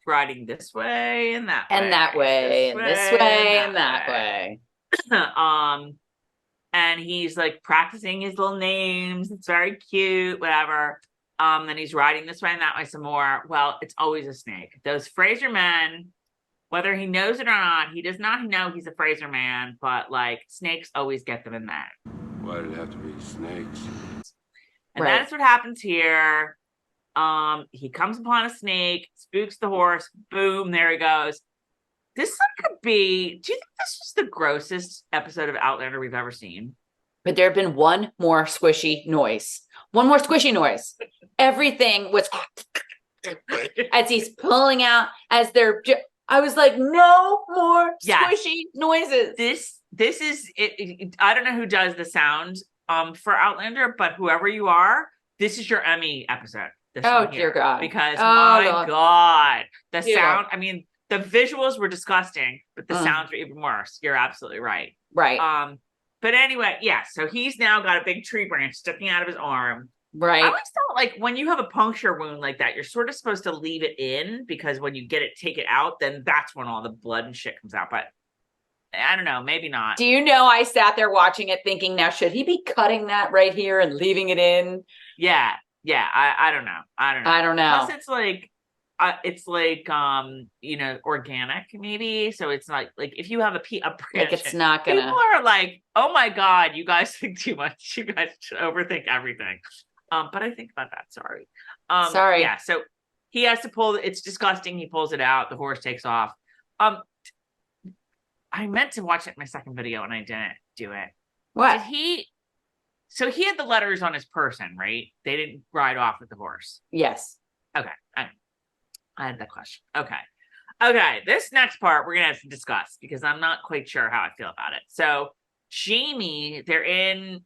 riding this way and that way. And that way. And this way and that way. And he's like practicing his little names. It's very cute, whatever. Then he's riding this way and that way some more. Well, it's always a snake. Those Fraser men, whether he knows it or not, he does not know he's a Fraser man, but like snakes always get them in that. Why did it have to be snakes? And that's what happens here. He comes upon a snake, spooks the horse, boom, there he goes. This could be, do you think this was the grossest episode of Outlander we've ever seen? But there had been one more squishy noise. One more squishy noise. Everything was as he's pulling out, as they're, I was like, no more squishy noises. This is it. I don't know who does the sound for Outlander, but whoever you are, this is your Emmy episode. Oh dear God. Because my God, the sound, I mean, the visuals were disgusting, but the sounds were even worse. You're absolutely right. Right. But anyway, yeah, so he's now got a big tree branch sticking out of his arm. Right. I always thought, like, when you have a puncture wound like that, you're sort of supposed to leave it in, because when you take it out, then that's when all the blood and shit comes out. But I don't know, maybe not. Do you know, I sat there watching it thinking, now should he be cutting that right here and leaving it in? Yeah. I don't know. Plus it's like organic maybe. So it's like if you have a branch, like it's not gonna. People are like, oh my God, you guys think too much. You guys overthink everything. But I think about that. Sorry. Sorry. Yeah. So he has to pull. It's disgusting. He pulls it out. The horse takes off. I meant to watch it in my second video and I didn't do it. What? So he had the letters on his person, right? They didn't ride off with the horse. Yes. Okay. I had that question. Okay. This next part we're gonna have to discuss because I'm not quite sure how I feel about it. So Jemmie, they're in,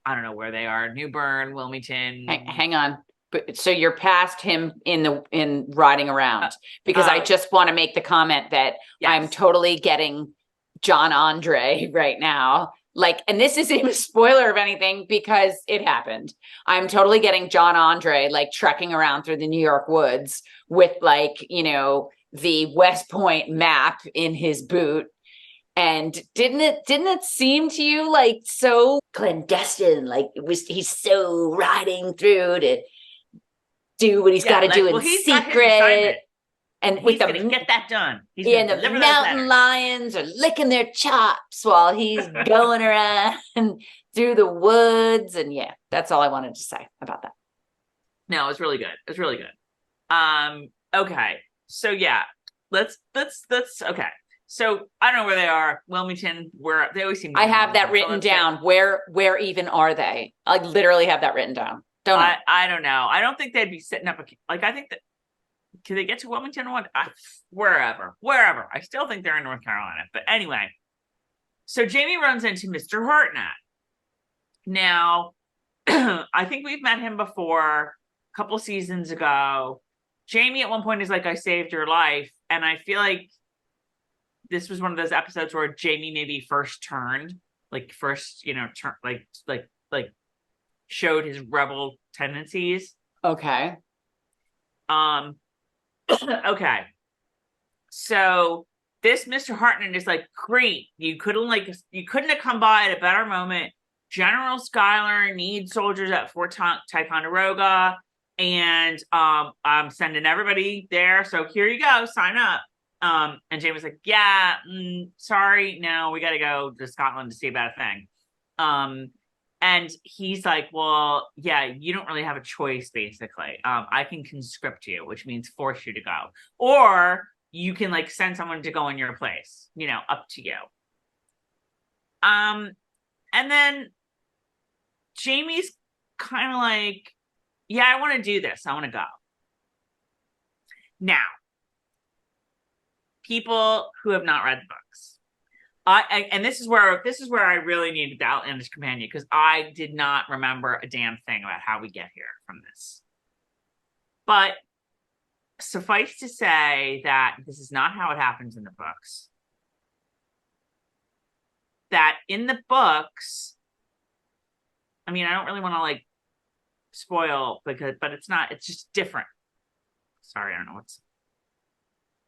I don't know where they are, New Bern, Wilmington. Hang on. But so you're past him in riding around, because I just want to make the comment that yes. I'm totally getting John Andre right now. Like, and this isn't even a spoiler of anything because it happened. I'm totally getting John Andre, like trekking around through the New York woods with the West Point map in his boot. And didn't it seem to you like so clandestine? Like he's so riding through to do what he's got to do in secret. And he's going to get that done. And the mountain lions are licking their chops while he's going around through the woods. And yeah, that's all I wanted to say about that. No, it was really good. Okay. So yeah, let's okay. So I don't know where they are. Wilmington, where they always seem. I have that written down. Where even are they? I literally have that written down. I don't know. I don't think they'd be sitting up. I think that. Can they get to Wilmington? Wherever. I still think they're in North Carolina. But anyway, so Jemmie runs into Mr. Hartnett. Now, I think we've met him before a couple seasons ago. Jemmie at one point is like, I saved your life. And I feel like this was one of those episodes where Jemmie maybe first turned, showed his rebel tendencies. Okay. Okay. So this Mr. Hartnett is like, great. You couldn't have come by at a better moment. General Schuyler needs soldiers at Fort Ticonderoga, and I'm sending everybody there. So here you go, sign up. And James was like, yeah, sorry, no, we got to go to Scotland to see about a thing. And he's like, well, yeah, you don't really have a choice, basically. I can conscript you, which means force you to go. Or you can send someone to go in your place, up to you. And then Jemmie's kind of like, yeah, I want to do this. I want to go. Now, people who have not read the books. And this is where I really needed the Outlander's companion, because I did not remember a damn thing about how we get here from this. But suffice to say that this is not how it happens in the books. That in the books, I mean, I don't really want to spoil but it's just different. Sorry, I don't know what's.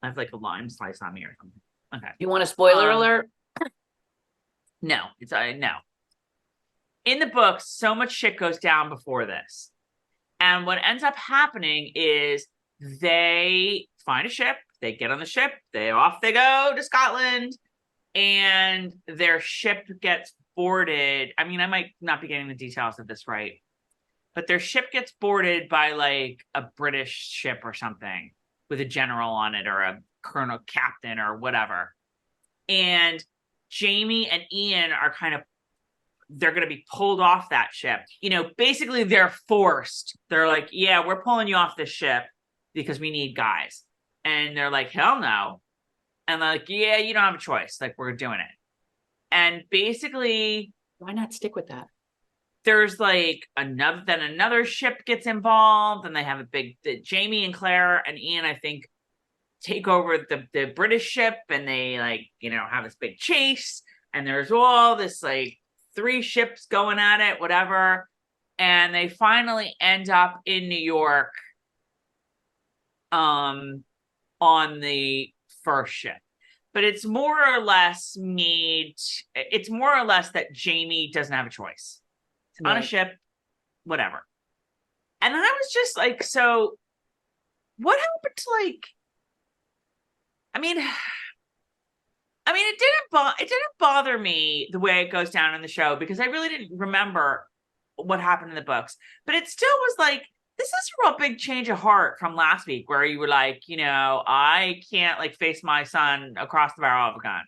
I have a lime slice on me or something. Okay. You want a spoiler alert? No, it's no. In the books, so much shit goes down before this. And what ends up happening is they find a ship, they get on the ship, off they go to Scotland, and their ship gets boarded. I mean, I might not be getting the details of this right. but their ship gets boarded by like a British ship or something with a general on it or a colonel captain or whatever. And Jemmie and Ian are they're going to be pulled off that ship. Basically they're forced. They're like, yeah, we're pulling you off this ship because we need guys. And they're like, hell no. And they're like, yeah, you don't have a choice. Like, we're doing it. And basically, why not stick with that? There's like another ship gets involved, and they have Jemmie and Claire and Ian, I think, take over the British ship, and they have this big chase, and there's all this like 3 ships going at it, whatever. And they finally end up in New York on the first ship. But it's more or less that Jemmie doesn't have a choice. It's on a ship, whatever. And I was just like, so what happened to it didn't bother me the way it goes down in the show, because I really didn't remember what happened in the books. But it still was like, this is a real big change of heart from last week, where you were like, I can't face my son across the barrel of a gun.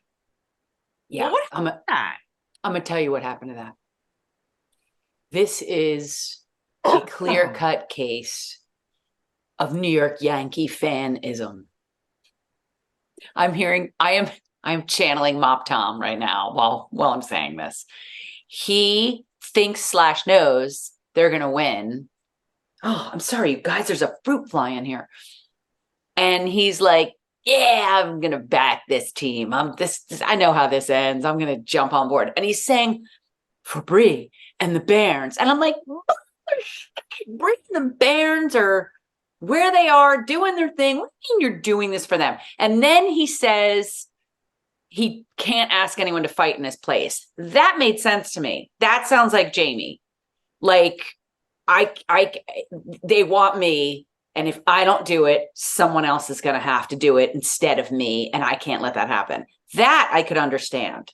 Yeah. Well, what happened to that? I'm going to tell you what happened to that. This is a clear-cut case of New York Yankee fanism. I am channeling Mop Tom right now while I'm saying this. He thinks / knows they're going to win. Oh, I'm sorry, you guys, there's a fruit fly in here. And he's like, yeah, I'm going to back this team. I know how this ends. I'm going to jump on board. And he's saying, for Bree and the Bairns. And I'm like, Bree and the Bairns are where they are doing their thing. What do you mean you're doing this for them? And then he says he can't ask anyone to fight in his place. That made sense to me. That sounds like Jemmie. Like, they want me, and if I don't do it, someone else is going to have to do it instead of me, and I can't let that happen. That I could understand.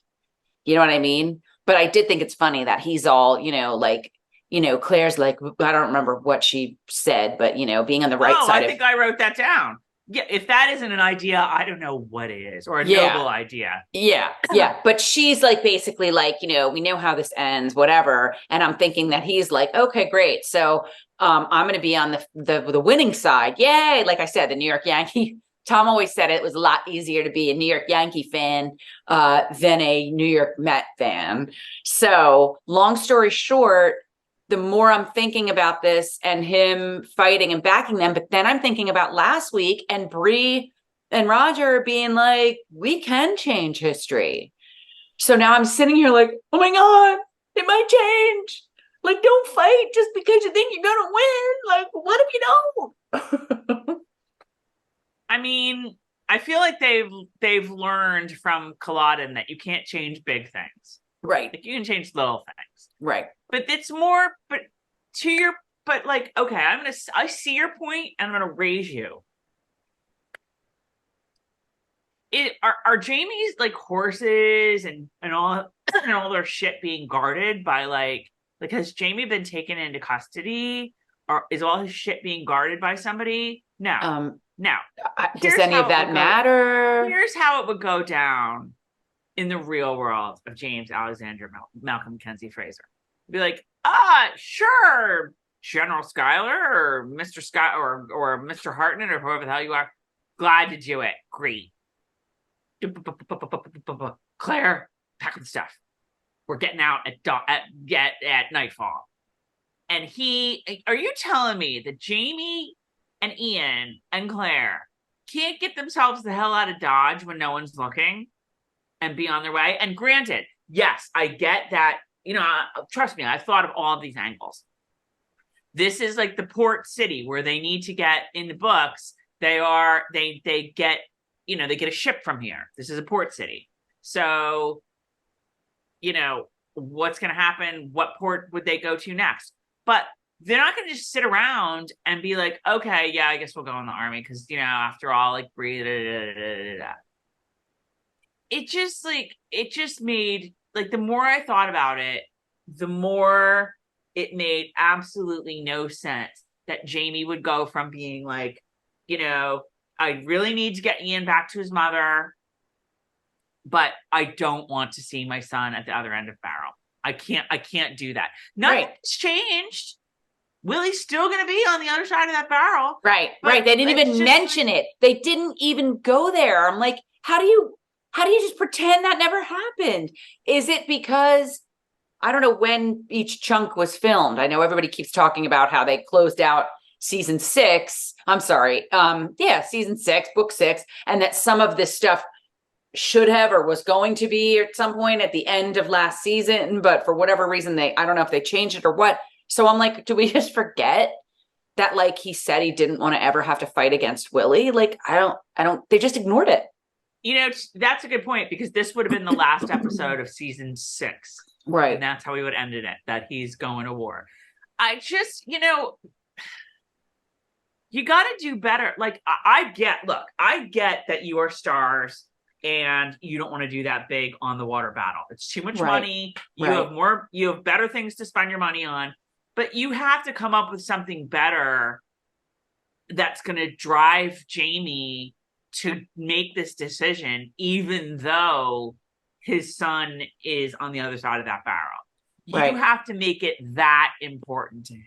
You know what I mean? But I did think it's funny that he's all, Claire's like, I don't remember what she said, but, being on the right side. I think I wrote that down. Yeah, if that isn't an idea, I don't know what is, or a noble idea. Yeah, yeah. But she's like, basically like, we know how this ends, whatever. And I'm thinking that he's like, okay, great. So I'm going to be on the winning side. Yay. Like I said, the New York Yankee, Tom always said it was a lot easier to be a New York Yankee fan than a New York Met fan. So long story short, the more I'm thinking about this and him fighting and backing them, but then I'm thinking about last week and Bree and Roger being like, we can change history. So now I'm sitting here like, oh my God, it might change. Like, don't fight just because you think you're going to win. Like, what if you don't? I feel like they've learned from Culloden that you can't change big things. Right. Like, you can change little things. Right. But it's more, okay, I see your point, and I'm gonna raise you. Are Jemmie's like horses and all and all their shit being guarded by like has Jemmie been taken into custody, or is all his shit being guarded by somebody? No. No. Does any of that matter? Here's how it would go down in the real world of James Alexander Malcolm Mackenzie Fraser. Be like, sure, General Schuyler or Mr. Scott or Mr. Hartnett or whoever the hell you are. Glad to do it. Great. Claire, pack up the stuff. We're getting out at nightfall. And are you telling me that Jemmie and Ian and Claire can't get themselves the hell out of Dodge when no one's looking and be on their way? And granted, yes, I get that. Trust me, I've thought of all of these angles. This is like the port city where they need to get in the books. They get a ship from here. This is a port city. So, what's going to happen? What port would they go to next? But they're not going to just sit around and be like, okay, yeah, I guess we'll go in the army. Cause after all, like Bree, it just made, like, the more I thought about it, the more it made absolutely no sense that Jemmie would go from being like, I really need to get Ian back to his mother, but I don't want to see my son at the other end of barrel. I can't do that. Nothing's changed. Willie's still going to be on the other side of that barrel. Right. They didn't even mention it. They didn't even go there. I'm like, how do you just pretend that never happened? Is it because I don't know when each chunk was filmed? I know everybody keeps talking about how they closed out season 6. I'm sorry. Season 6, book 6, and that some of this stuff should have or was going to be at some point at the end of last season, but for whatever reason, I don't know if they changed it or what. So I'm like, do we just forget that, like, he said he didn't want to ever have to fight against Willie? Like, I don't, they just ignored it. That's a good point, because this would have been the last episode of season 6. Right. And that's how we would end it, that he's going to war. I just, you got to do better. Like, I get that you are Starz and you don't want to do that big on the water battle. It's too much money. You have better things to spend your money on. But you have to come up with something better that's going to drive Jemmie to make this decision, even though his son is on the other side of that barrel. You have to make it that important to him.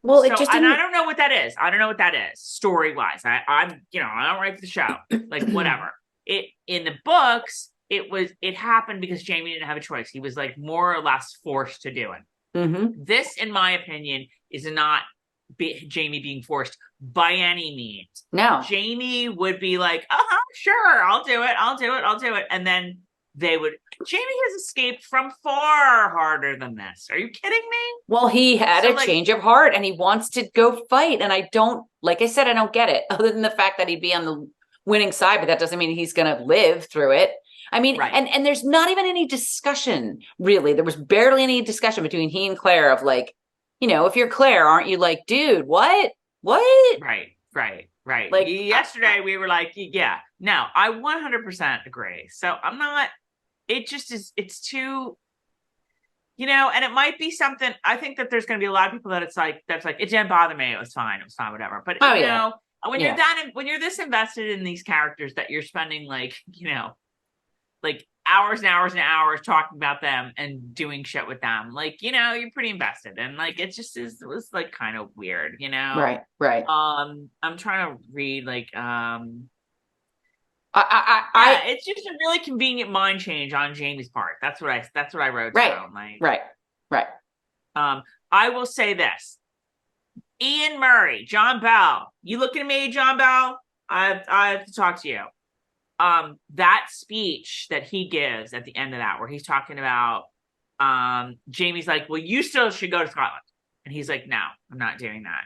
Well, it just and I don't know what that is. I don't know what that is story-wise. I don't write for the show. Like, whatever. In the books, it happened because Jemmie didn't have a choice. He was like more or less forced to do it. Mm-hmm. This, in my opinion, is not Jemmie being forced by any means. No. Jemmie would be like, sure, I'll do it. And then Jemmie has escaped from far harder than this. Are you kidding me? Well, he had a change of heart and he wants to go fight. And I don't get it, other than the fact that he'd be on the winning side, but that doesn't mean he's going to live through it. I mean, and there's not even any discussion, really. There was barely any discussion between he and Claire of like, if you're Claire, aren't you like, dude, what? Right. Like yesterday we were like, no, I 100% agree. So I'm not, it just is, it's too, and it might be something, I think that there's going to be a lot of people that it didn't bother me. It was fine, Whatever. But when you're this invested in these characters that you're spending like hours and hours and hours talking about them and doing shit with them, like, you're pretty invested, and like it was like kind of weird, Right. I'm trying to read like it's just a really convenient mind change on Jemmie's part. That's what I wrote down. Like, right. I will say this: Ian Murray, John Bell. You looking at me, John Bell? I have to talk to you. That speech that he gives at the end of that, where he's talking about, Jemmie's like, well, you still should go to Scotland. And he's like, no, I'm not doing that.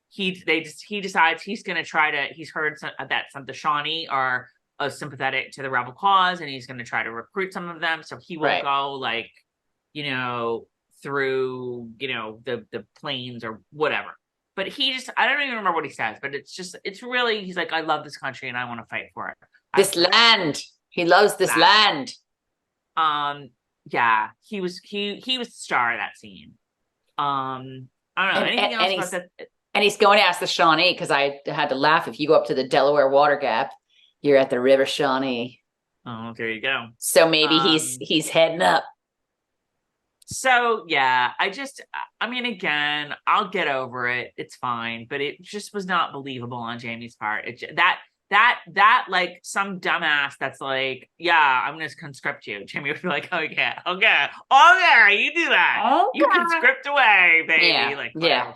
He decides he's going to he's heard that some of the Shawnee are sympathetic to the rebel cause, and he's going to try to recruit some of them. So he will go like, through, the plains or whatever. But I don't even remember what he says, but it's really, he's like, I love this country and I want to fight for it. This land. He loves this land. Yeah, he was the star of that scene. I don't know anything else about that. And he's going to ask the Shawnee, because I had to laugh. If you go up to the Delaware Water Gap, you're at the River Shawnee. Oh, there you go. So maybe he's heading up. So yeah, again, I'll get over it. It's fine, but it just was not believable on Jemmie's part. That like some dumbass that's like, yeah, I'm going to conscript you. Jemmie would be like, okay, you do that. Okay. You conscript away, baby. Yeah,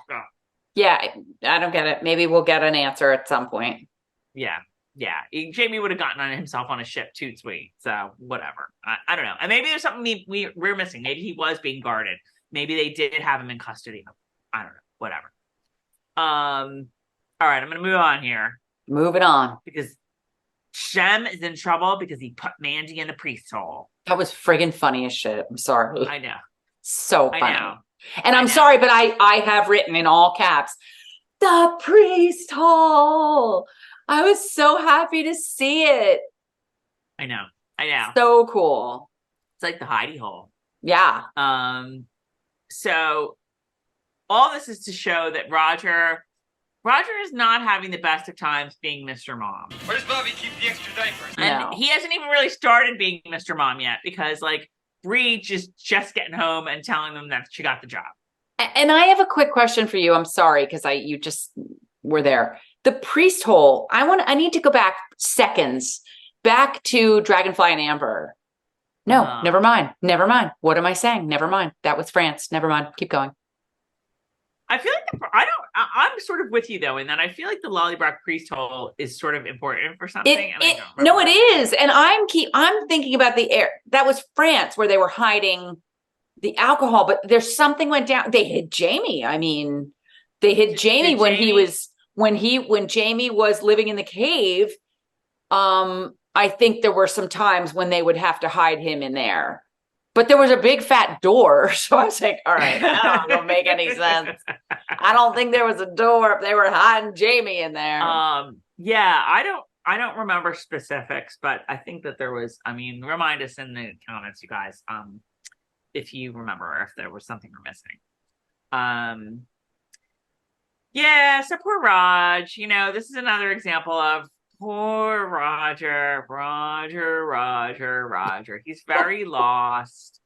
yeah. I don't get it. Maybe we'll get an answer at some point. Yeah. Jemmie would have gotten himself on a ship too sweet. So whatever. I don't know. And maybe there's something we're missing. Maybe he was being guarded. Maybe they did have him in custody. I don't know. Whatever. All right. I'm going to move on here. Moving on. Because Shem is in trouble because he put Mandy in the priest's hole. That was friggin' funny as shit. I'm sorry. I know. So funny. I know. And I'm sorry, but I have written in all caps, the priest hole. I was so happy to see it. I know. So cool. It's like the hidey hole. Yeah. So all this is to show that Roger is not having the best of times being Mr. Mom. Where does Bobby keep the extra diapers? And he hasn't even really started being Mr. Mom yet, because like Bree just getting home and telling them that she got the job. And I have a quick question for you. I'm sorry, because you just were there. The priest hole. I need to go back seconds back to Dragonfly and Amber. No, never mind. Never mind. What am I saying? Never mind. That was France. Never mind. Keep going. I feel like I'm sort of with you though, in that I feel like the Lallybroch priest hole is sort of important for something. No, it is. And I'm thinking about the air. That was France, where they were hiding the alcohol, but there's something went down. They hid Jemmie. I mean, they hid Jemmie when Jemmie was living in the cave. I think there were some times when they would have to hide him in there. But there was a big fat door. So I was like, all right, that don't make any sense. I don't think there was a door if they were hiding Jemmie in there. Yeah, I don't remember specifics, but I think that there was, I mean, remind us in the comments, you guys, if you remember, if there was something we're missing. Yeah, so poor Rog, you know, this is another example of poor Roger. He's very lost.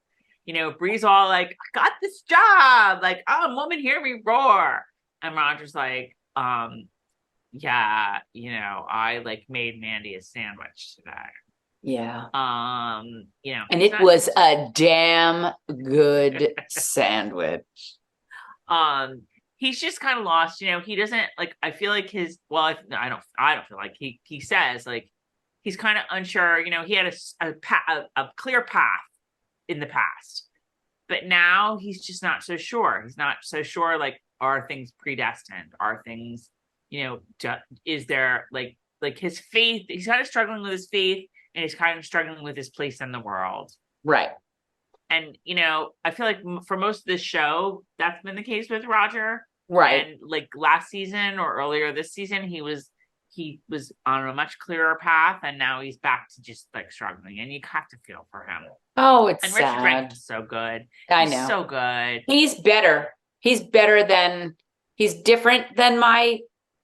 You know, Bree's all like, I got this job. Like, oh, woman, hear me roar. And Roger's like, yeah, you know, I like made Mandy a sandwich today. Yeah. You know, and it was a damn good sandwich. He's just kind of lost, you know. He doesn't like, I feel like I don't feel like he says like he's kind of unsure, you know. He had a clear path in the past, but now he's just not so sure. He's not so sure, like, are things predestined? Are things, you know, is there like his faith? He's kind of struggling with his faith, and he's kind of struggling with his place in the world. Right. And, you know, I feel like for most of this show, that's been the case with Roger. Right. And like last season or earlier this season, he was on a much clearer path, and now he's back to just like struggling, and you have to feel for him. Oh, it's and sad. Richard Rankin is so good. He's know. So good. He's better. He's different than my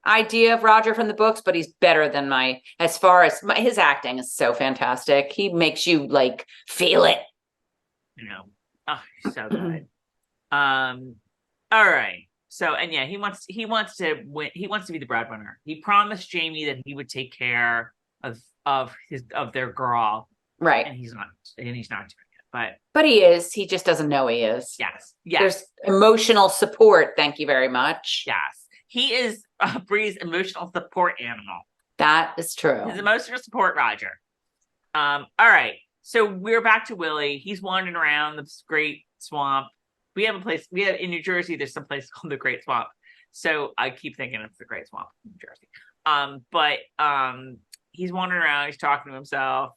idea of Roger from the books, but he's better than as far as his acting is so fantastic. He makes you like feel it. You know, oh, he's so good. All right. So, and yeah, he wants to win. He wants to be the breadwinner. He promised Jemmie that he would take care of their girl. Right. And he's not doing it. But he is. He just doesn't know he is. Yes. There's emotional support. Thank you very much. Yes. He is Bree's emotional support animal. That is true. His emotional support, Roger. All right. So we're back to Willie. He's wandering around this great swamp. We have in New Jersey, there's some place called the Great Swamp. So I keep thinking it's the Great Swamp in New Jersey. But he's wandering around, he's talking to himself.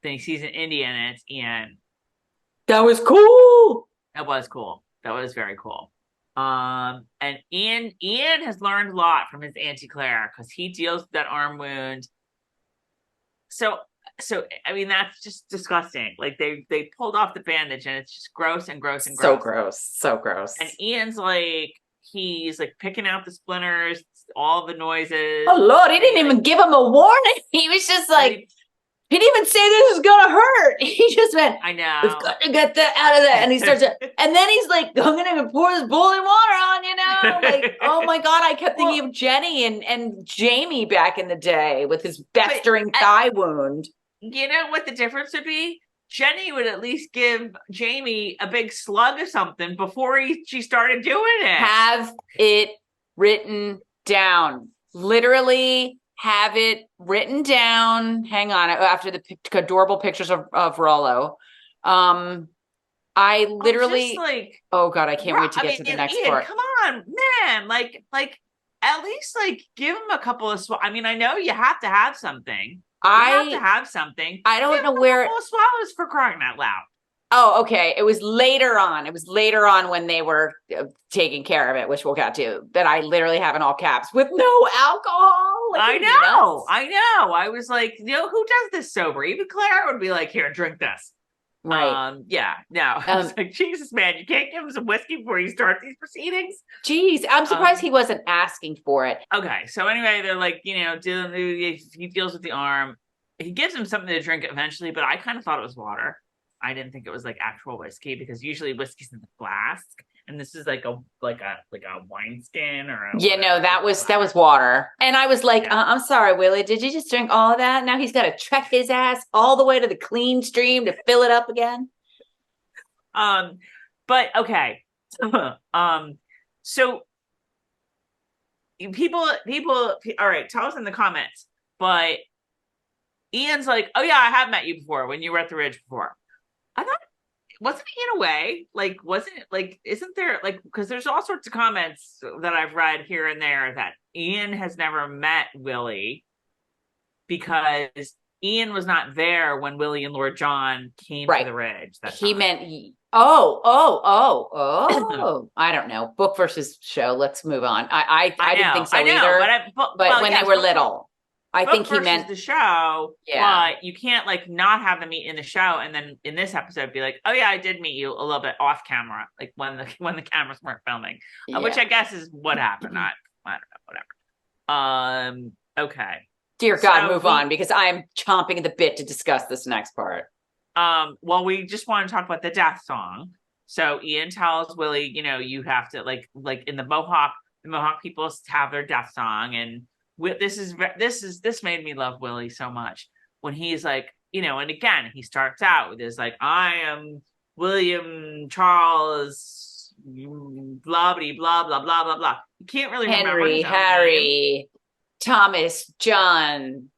Then he sees an Indian, and it's Ian. That was cool. That was cool. That was very cool. And Ian has learned a lot from his Auntie Claire, because he deals with that arm wound. So I mean, that's just disgusting. Like they pulled off the bandage, and it's just gross and gross and gross. So gross. And Ian's like, he's like picking out the splinters, all the noises. Oh Lord, he didn't even give him a warning. He was just like, he didn't even say this is gonna hurt. He just went, I know. We've got to get that out of there. And he starts and then he's like, I'm gonna pour this boiling water on, you know? Like, oh my God, I kept thinking of Jenny and Jemmie back in the day with his festering thigh wound. You know what the difference would be? Jenny would at least give Jemmie a big slug of something before she started doing it. Have it written down. Literally have it written down. Hang on. After the adorable pictures of Rollo. I literally, oh God, I can't wait to get to the next part. Come on, man. Like at least like give him a couple of I mean, I know you have to have something. I have to have something. I don't know where. Swallows, for crying out loud. Oh, okay. It was later on. It was later on when they were taking care of it, which we'll get to. That I literally have in all caps with no alcohol. Like, I know. I was like, you know, who does this sober? Even Claire would be like, here, drink this. Right. Yeah, no, I was like, Jesus, man, you can't give him some whiskey before you start these proceedings. Geez, I'm surprised he wasn't asking for it. Okay, so anyway, they're like, he deals with the arm. He gives him something to drink eventually, but I kind of thought it was water. I didn't think it was like actual whiskey because usually whiskey's in the flask, and this is like a wineskin or that was water. And I was like, I'm sorry, Willie, did you just drink all of that? Now he's got to trek his ass all the way to the clean stream to fill it up again. But okay, so people, all right, tell us in the comments. But Ian's like, oh yeah, I have met you before when you were at the Ridge before. I thought, wasn't Ian away? Like, wasn't it like, isn't there like, because there's all sorts of comments that I've read here and there that Ian has never met Willie because Ian was not there when Willie and Lord John came to the Ridge. He meant, I don't know. Book versus show. Let's move on. I didn't think so either. But when they were little. I think he meant the show, but you can't like not have them meet in the show and then in this episode be like, oh yeah, I did meet you a little bit off camera, like when the cameras weren't filming, which I guess is what happened. I don't know, whatever. Okay. Dear God, move on because I'm chomping at the bit to discuss this next part. Well, we just want to talk about the death song. So Ian tells Willie, you have to like in the Mohawk people have their death song and. This made me love Willie so much when he's like, and again, he starts out with his like, I am William Charles, blah, blah, blah, blah, blah, blah, blah. You can't really Henry, Harry, Thomas, John.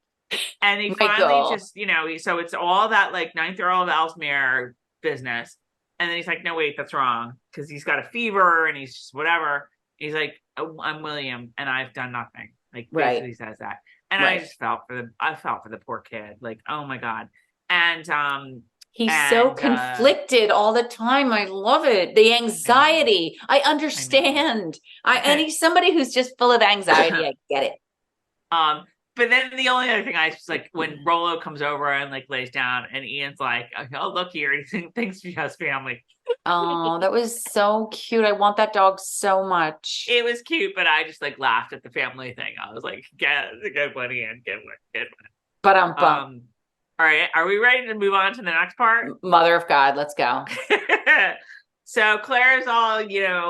And he finally just, so it's all that like Ninth Earl of Ellesmere business. And then he's like, no, wait, that's wrong. Because he's got a fever and he's just whatever. He's like, oh, I'm William and I've done nothing. Like basically says that. And I just felt for the poor kid. Like, oh my God. And he's so conflicted all the time. I love it. The anxiety. I understand. And he's somebody who's just full of anxiety. I get it. But then the only other thing I just like when Rollo comes over and like lays down and Ian's like, oh look here, he thinks he has family. Oh, that was so cute. I want that dog so much. It was cute, but I just like laughed at the family thing. I was like, good one, Ian, good one. But all right, are we ready to move on to the next part? Mother of God, let's go. So Claire's all,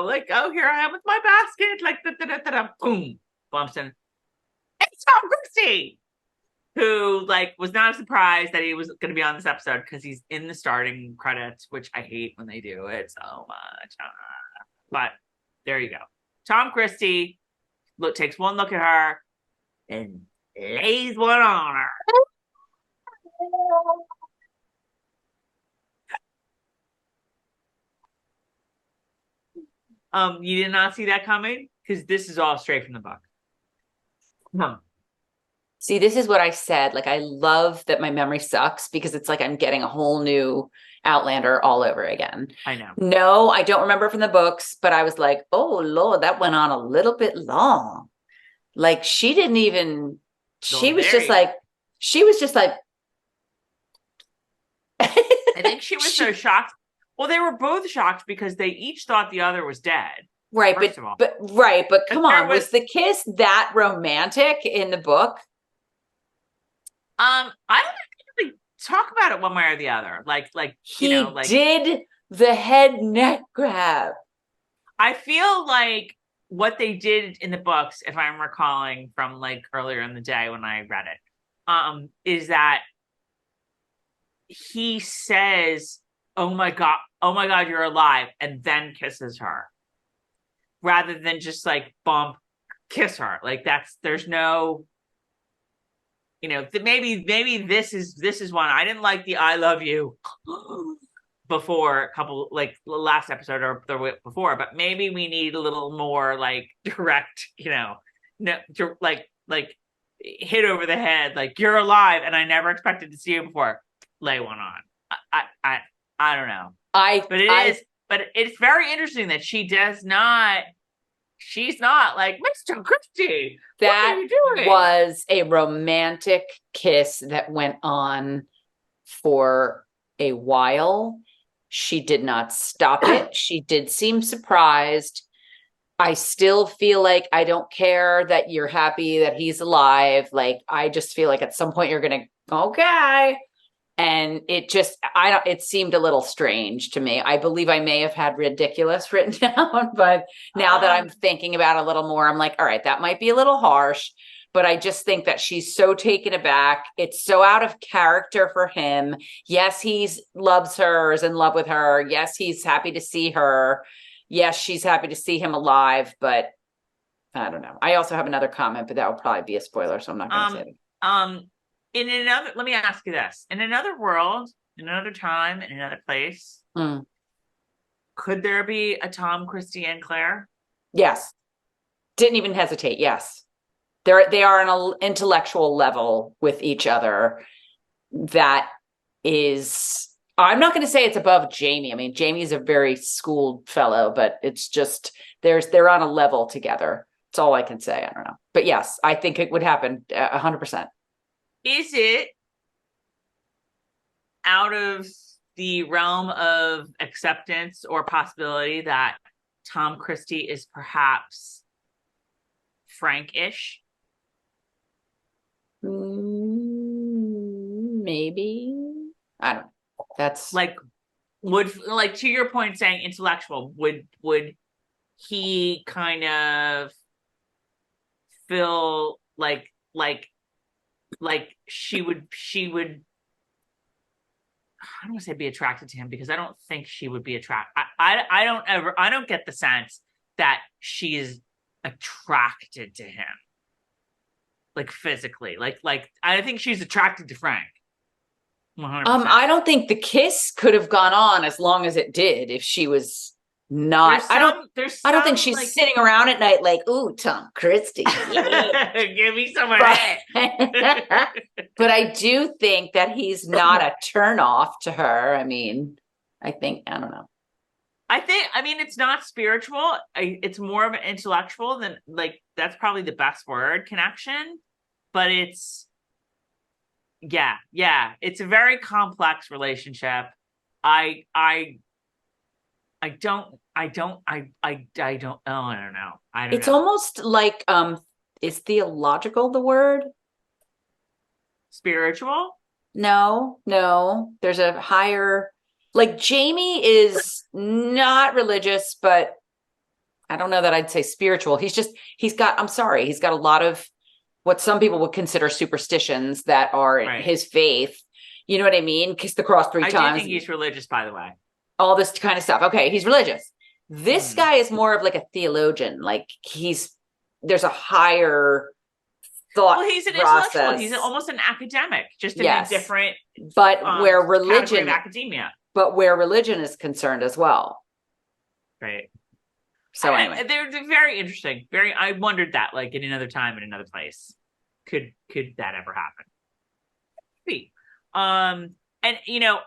like, oh, here I am with my basket, like boom, bumps in. It's Tom Christie, who like was not surprised that he was going to be on this episode because he's in the starting credits, which I hate when they do it so much. But there you go. Tom Christie takes one look at her and lays one on her. You did not see that coming because this is all straight from the book. See, this is what I said. Like, I love that my memory sucks because it's like I'm getting a whole new Outlander all over again. I know. No, I don't remember from the books, but I was like, oh Lord, that went on a little bit long. Like she didn't even, she was just like, I think she was so shocked. Well, they were both shocked because they each thought the other was dead. Right, but come on, was the kiss that romantic in the book? I don't really talk about it one way or the other. Like he did the head neck grab. I feel like what they did in the books, if I'm recalling from like earlier in the day when I read it, is that he says, oh my God, you're alive, and then kisses her. Rather than just like bump, kiss her. Like there's no, maybe this is one. I didn't like the I love you before a couple, like last episode or the before, but maybe we need a little more like direct, like hit over the head, like you're alive and I never expected to see you before. Lay one on. I don't know. But it's very interesting that she's not like, Mr. Christie, what are you doing? Was a romantic kiss that went on for a while. She did not stop it. She did seem surprised. I still feel like I don't care that you're happy that he's alive. Like, I just feel like at some point you're going to, okay. And it just, it seemed a little strange to me. I believe I may have had ridiculous written down, but now that I'm thinking about it a little more, I'm like, all right, that might be a little harsh, but I just think that she's so taken aback. It's so out of character for him. Yes, he loves her, is in love with her. Yes, he's happy to see her. Yes, she's happy to see him alive, but I don't know. I also have another comment, but that would probably be a spoiler, so I'm not going to say it. In another, let me ask you this: in another world, in another time, in another place, could there be a Tom Christie and Claire? Yes. Didn't even hesitate. Yes. They are on an intellectual level with each other that is, I'm not going to say it's above Jemmie. I mean, Jemmie's a very schooled fellow, but it's just, they're on a level together. That's all I can say. I don't know. But yes, I think it would happen 100%. Is it out of the realm of acceptance or possibility that Tom Christie is perhaps Frank-ish? Maybe. I don't know. That's like, to your point saying intellectual, would he kind of feel like she would I don't want to say be attracted to him, because I don't think she would be attracted. I don't get the sense that she's attracted to him, like physically. Like I think she's attracted to Frank. 100%. I don't think the kiss could have gone on as long as it did if she was not. I don't think she's sitting around at night like, ooh, Tom Christie. Give me some of that. But I do think that he's not a turn off to her. I mean, I don't know. I mean, it's not spiritual. It's more of an intellectual than, like, that's probably the best word, connection. But it's, yeah. It's a very complex relationship. I don't know. It's almost like, is theological the word? Spiritual? No. There's a higher, like, Jemmie is not religious, but I don't know that I'd say spiritual. He's got a lot of what some people would consider superstitions that are his faith. You know what I mean? Kiss the cross 3 times. I do think he's religious, by the way. All this kind of stuff. Okay, he's religious. This guy is more of like a theologian. Like, there's a higher thought. Well, he's an process. Intellectual. He's almost an academic, just in a different, but where religion, academia. But where religion is concerned as well. Right. So anyway, they're very interesting. I wondered that, like, in another time, in another place, could that ever happen? Maybe. And,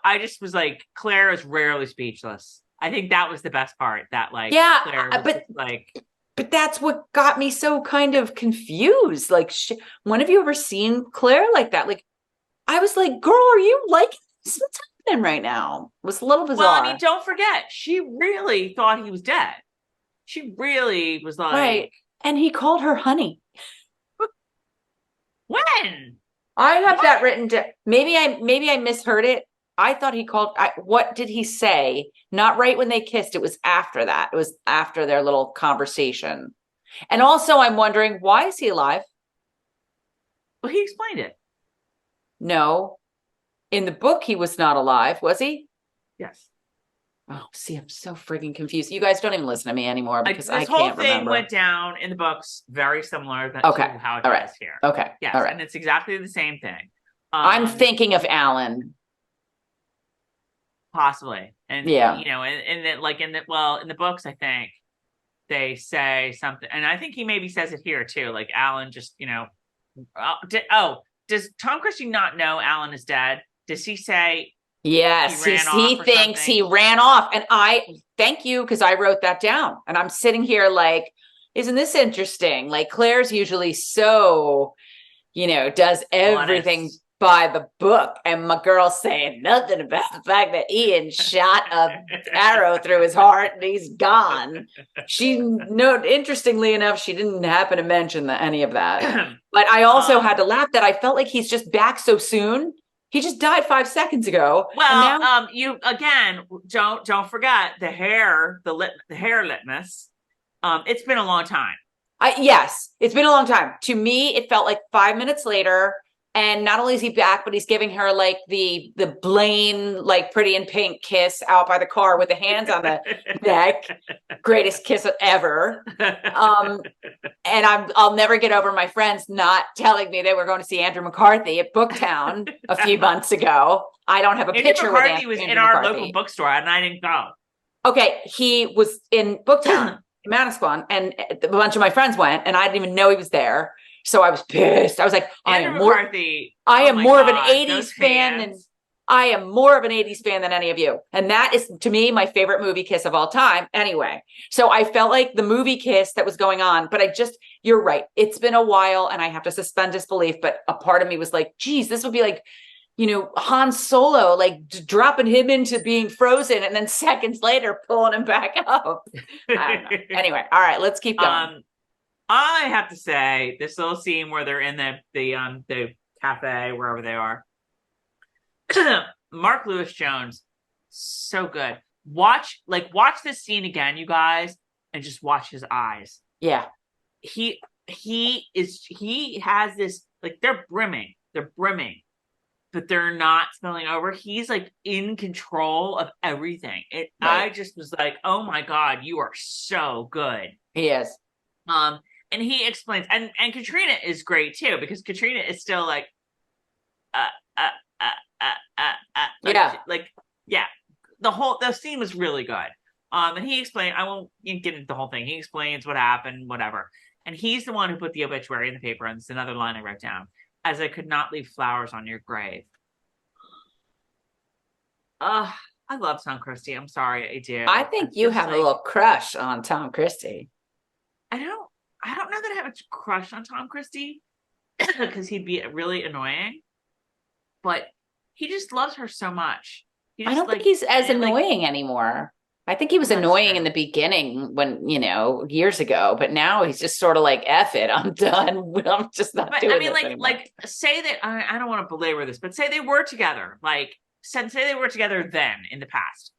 I just was like, Claire is rarely speechless. I think that was the best part. That, like, Claire was but that's what got me so kind of confused. Like, when have you ever seen Claire like that? Like, I was like, girl, are you liking this? What's happening right now? It was a little bizarre. Well, I mean, don't forget, she really thought he was dead. She really was like, right. And he called her honey. When? I have that written down. Maybe I misheard it. I thought he called. What did he say? Not right when they kissed. It was after that. It was after their little conversation. And also, I'm wondering, why is he alive? Well, he explained it. No. In the book, he was not alive, was he? Yes. Oh, see, I'm so friggin' confused. You guys don't even listen to me anymore because I can't remember. This whole thing went down in the books very similar to how it does here. Okay. Yes, all right. And it's exactly the same thing. I'm thinking of Alan. Possibly. And, yeah. And then, like, in the books, I think they say something, and I think he maybe says it here too. Like, Alan just, does Tom Christie not know Alan is dead? Does he say? Yes, he thinks he ran off. And thank you, because I wrote that down. And I'm sitting here like, isn't this interesting? Like, Claire's usually so, does everything by the book, and my girl's saying nothing about the fact that Ian shot a arrow through his heart and he's gone. Interestingly enough, she didn't happen to mention any of that. But I also had to laugh that I felt like he's just back so soon. He just died 5 seconds ago. Well, now- you again don't forget the hair litmus. It's been a long time. Yes, it's been a long time. To me, it felt like 5 minutes later. And not only is he back, but he's giving her like the Blaine, like Pretty in Pink kiss out by the car with the hands on the neck. Greatest kiss ever. And I'll never get over my friends not telling me they were going to see Andrew McCarthy at Booktown a few months ago. I don't have a picture with Andrew. Was in our local bookstore and I didn't go. Okay, he was in Booktown in Manasquan, and a bunch of my friends went, and I didn't even know he was there. So I was pissed. I was like, I am more of an 80s fan than any of you. And that is, to me, my favorite movie kiss of all time. Anyway, so I felt like the movie kiss that was going on, but you're right. It's been a while and I have to suspend disbelief. But a part of me was like, geez, this would be like, Han Solo, like dropping him into being frozen and then seconds later pulling him back up. I don't know. Anyway, all right, let's keep going. I have to say, this little scene where they're in the cafe, wherever they are. Mark Lewis Jones, so good. Watch this scene again, you guys, and just watch his eyes. Yeah. He has this, like, they're brimming, but they're not spilling over. He's like in control of everything. Right. I just was like, oh my God, you are so good. He is. And he explains, and Katrina is great too, because Katrina is still like, the scene was really good. And he explained, I won't get into the whole thing. He explains what happened, whatever. And he's the one who put the obituary in the paper. And it's another line I wrote down, as I could not leave flowers on your grave. I love Tom Christie. I'm sorry, I do. I think you have a little crush on Tom Christie. I don't know that I have a crush on Tom Christie because he'd be really annoying, but he just loves her so much. I don't think he's as annoying anymore. I think he was annoying in the beginning when, years ago, but now he's just sort of like, F it, I'm done. I'm just not doing this anymore. Say that, I don't want to belabor this, but say they were together, say they were together then in the past,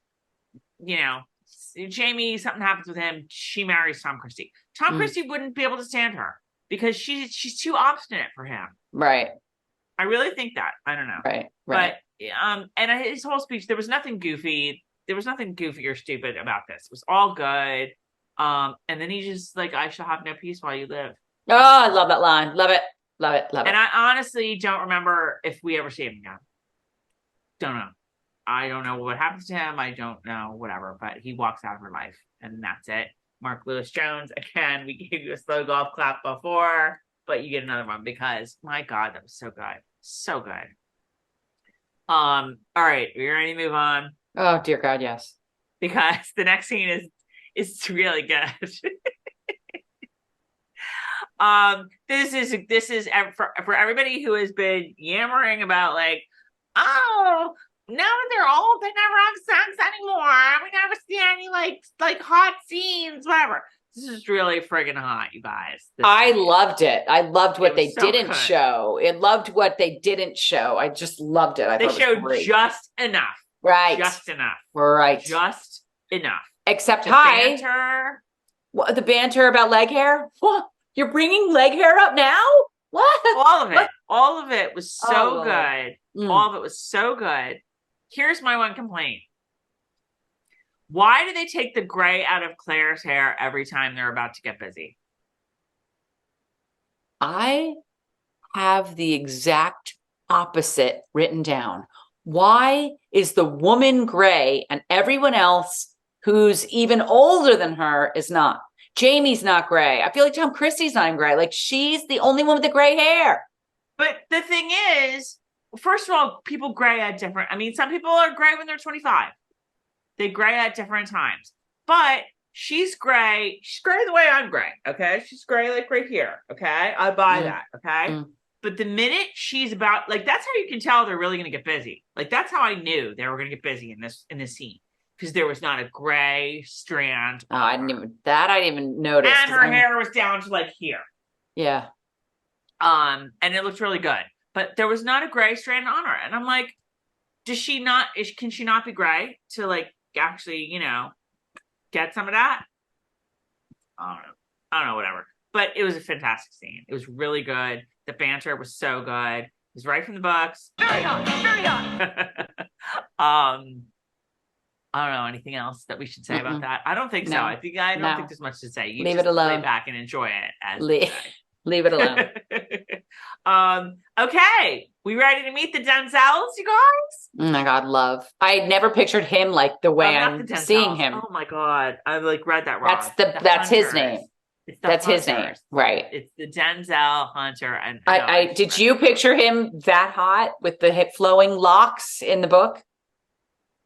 Jemmie, something happens with him, she marries Tom Christie. Tom Christie wouldn't be able to stand her because she's too obstinate for him. Right. I really think that. I don't know. Right. But and his whole speech, there was nothing goofy. There was nothing goofy or stupid about this. It was all good. And then he just like, I shall have no peace while you live. Oh, I love that line. Love it. Love it. Love it. And I honestly don't remember if we ever see him again. Don't know. I don't know what happens to him. I don't know, whatever, but he walks out of her life and that's it. Mark Lewis Jones, again, we gave you a slow golf clap before, but you get another one because my God, that was so good. So good. All right. Are you ready to move on? Oh, dear God, yes. Because the next scene is really good. This is for everybody who has been yammering about like, oh, now that they never have sex anymore. We never see any like hot scenes, whatever. This is really friggin' hot, you guys. I loved it. I loved what they didn't show. I loved what they didn't show. I just loved it. They showed just enough. Right. Just enough. Right. Just enough. Except the banter. What, the banter about leg hair? What? You're bringing leg hair up now? What? All of it. All of it was so good. All of it was so good. Here's my one complaint. Why do they take the gray out of Claire's hair every time they're about to get busy? I have the exact opposite written down. Why is the woman gray and everyone else who's even older than her is not? Jemmie's not gray. I feel like Tom Christie's not even gray. Like she's the only one with the gray hair. But the thing is, first of all, people gray at different. I mean, some people are gray when they're 25. They gray at different times. But she's gray. She's gray the way I'm gray. Okay, she's gray like right here. Okay, I buy that. Okay, But the minute she's about, like, that's how you can tell they're really going to get busy. Like, that's how I knew they were going to get busy in this scene, because there was not a gray strand. Oh, I didn't even notice. And her hair was down to like here. Yeah. And it looked really good, but there was not a gray strand on her. And I'm like, can she not be gray to like actually, you know, get some of that? I don't know, whatever. But it was a fantastic scene. It was really good. The banter was so good. It was right from the books. Very hot, very hot. I don't know anything else that we should say about that. I don't think so. No. I don't think there's much to say. You leave just it alone. lay back and enjoy it. As leave it alone. Okay, we ready to meet the Denzels, you guys? Oh my God, love. I never pictured him like the way not I'm the Denzels. seeing him. Oh my God, I like read that wrong. That's his Hunters. name. It's the That's his Hunters. name, right? It's the Denzel Hunter. And I did you picture him that hot with the hip flowing locks in the book?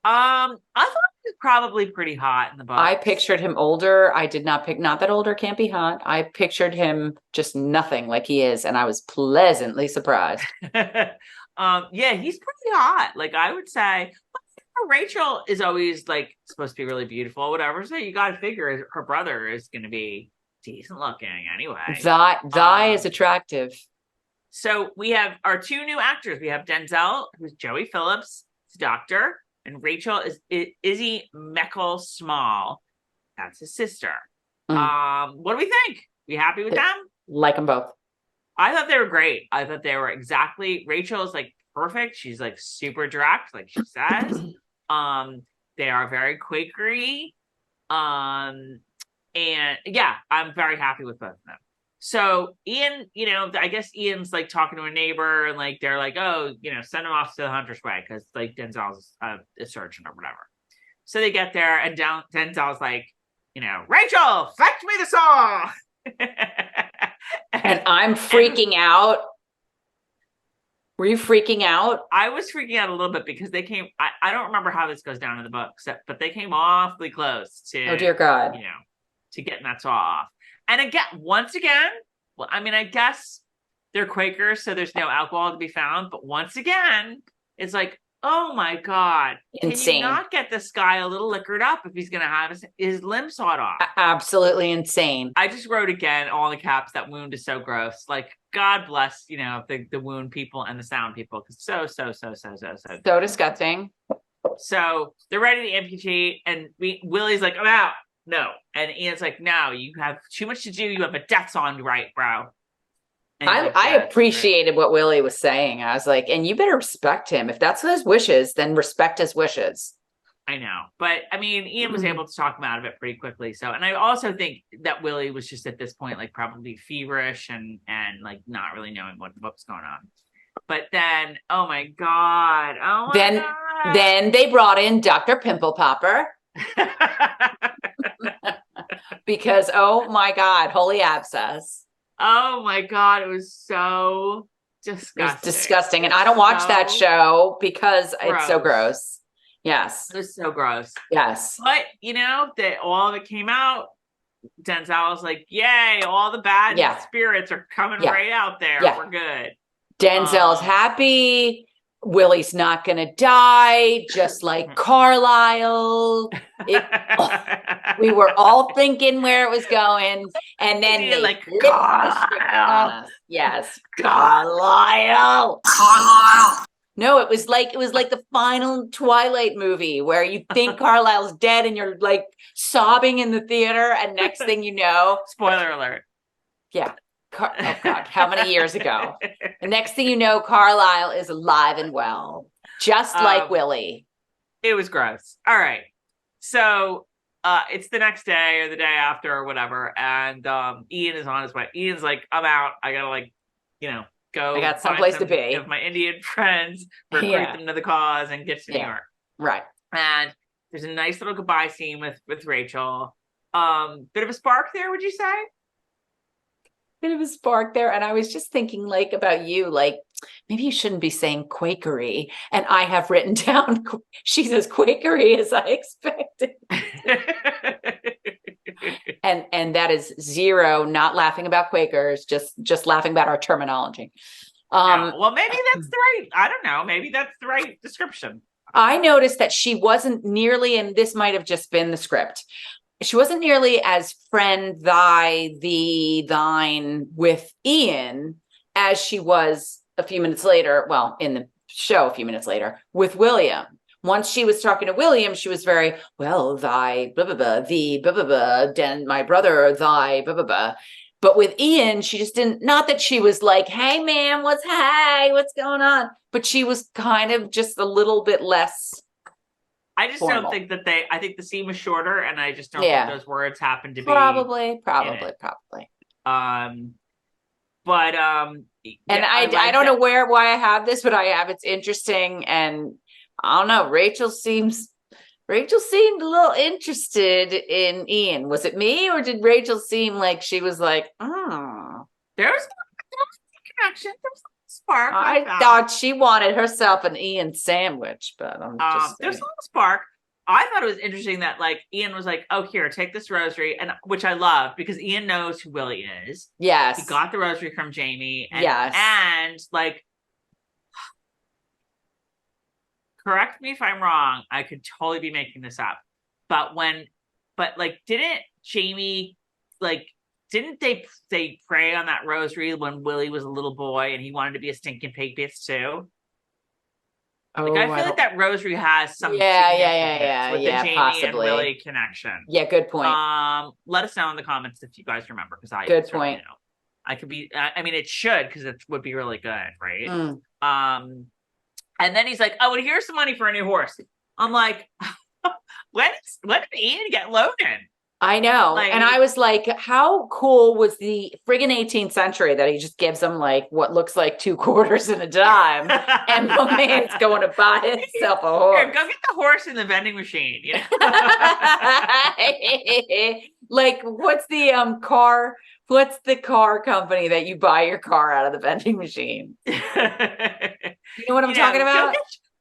I thought he was probably pretty hot in the book. I pictured him older. I did not not that older can't be hot. I pictured him just nothing like he is, and I was pleasantly surprised. Yeah, he's pretty hot. Like, I would say, Rachel is always like supposed to be really beautiful, whatever. So you got to figure her brother is going to be decent looking anyway. Thy is attractive. So we have our two new actors. We have Denzel, who's Joey Phillips, his doctor, and Rachel is Izzy Meckel Small. That's his sister. What do we think? We happy with them? Like them both. I thought they were great. I thought they were exactly. Rachel's like perfect. She's like super direct, like she says. They are very Quakery. And yeah, I'm very happy with both of them. So Ian, you know, I guess Ian's like talking to a neighbor, and like they're like, oh, you know, send him off to the Hunter's Way because like Denzel's a surgeon or whatever. So they get there, and Denzel's like, you know, Rachel, fetch me the saw. And I'm freaking out. Were you freaking out? I was freaking out a little bit because they came. I don't remember how this goes down in the book, but they came awfully close to. Oh dear God! You know, to getting that saw off. And again, once again, well, I mean, I guess they're Quakers, so there's no alcohol to be found. But once again, it's like, oh my God, insane! Can you not get this guy a little liquored up if he's going to have his limb sawed off? Absolutely insane. I just wrote again, all in caps, that wound is so gross. Like, God bless, you know, the wound people and the sound people, because so disgusting. So they're ready to amputate, and Willie's like, I'm out. No. And Ian's like, no, you have too much to do. You have a death song to write, bro. I appreciated what Willie was saying. I was like, and you better respect him. If that's his wishes, then respect his wishes. I know. But I mean, Ian was able to talk him out of it pretty quickly. So, and I also think that Willie was just at this point, like probably feverish and like not really knowing what was going on. But then, oh my God. Then they brought in Dr. Pimple Popper. Because, oh my God, holy abscess. Oh my God, it was so disgusting. It was disgusting. And I don't watch that show because it's so gross. Yes. It was so gross. Yes. But, you know, all of it came out. Denzel was like, yay, all the bad spirits are coming right out there. Yeah. We're good. Denzel's happy. Willie's not going to die, just like Carlisle. We were all thinking where it was going, and then they like Carlisle. Yes, Carlisle. No, it was like the final Twilight movie where you think Carlisle's dead, and you're like sobbing in the theater, and next thing you know, spoiler alert. Yeah. Oh God, how many years ago? The next thing you know, Carlisle is alive and well, just like Willie. It was gross. All right. So it's the next day or the day after or whatever. And Ian is on his way. Ian's like, I'm out. I gotta like, you know, go. I got someplace to be. Of my Indian friends, recruit them to the cause and get to New York. Right. And there's a nice little goodbye scene with Rachel. Bit of a spark there, would you say? Bit of a spark there. And I was just thinking like about you, like maybe you shouldn't be saying Quakery. And I have written down, she's as Quakery as I expected. and that is zero, not laughing about Quakers, just laughing about our terminology. No. Well, maybe that's the right, I don't know. Maybe that's the right description. I noticed that she wasn't nearly, and this might have just been the script. She wasn't nearly as friend, thy, thee, thine with Ian as she was a few minutes later. Well, in the show, a few minutes later with William. Once she was talking to William, she was very, well, thy, blah, blah, blah, thee, blah, blah, blah, then my brother, thy, blah, blah, blah. But with Ian, she just didn't, not that she was like, hey, man, what's going on? But she was kind of just a little bit less. I just formal. don't think that I think the scene was shorter, and I just don't think those words happened to be. Probably. But, and I don't know why I have this, but I have, it's interesting. And I don't know, Rachel seemed a little interested in Ian. Was it me, or did Rachel seem like she was like, oh, there was a connection, there was a spark. I thought she wanted herself an Ian sandwich, but I'm just there's a little spark. I thought it was interesting that like Ian was like, oh, here, take this rosary, and which I love because Ian knows who Willie is. Yes. He got the rosary from Jemmie. And, yes. And like, correct me if I'm wrong, I could totally be making this up. But didn't Jemmie, like, didn't they pray on that rosary when Willie was a little boy and he wanted to be a stinking pig bitch too? Like, I feel like that rosary has some with the Jemmie possibly. And Willie connection. Yeah, good point. Let us know in the comments if you guys remember, because I good point. Know. I could be. I mean, it should, because it would be really good, right? And then he's like, "Oh, and here's some money for a new horse." I'm like, when did Ian get Logan? I know. Like, and I was like, how cool was the friggin' 18th century that he just gives them like what looks like 2 quarters and a dime, and the man's going to buy himself a horse. Here, go get the horse in the vending machine. You know? Like, what's the car? What's the car company that you buy your car out of the vending machine? You know what I'm talking about?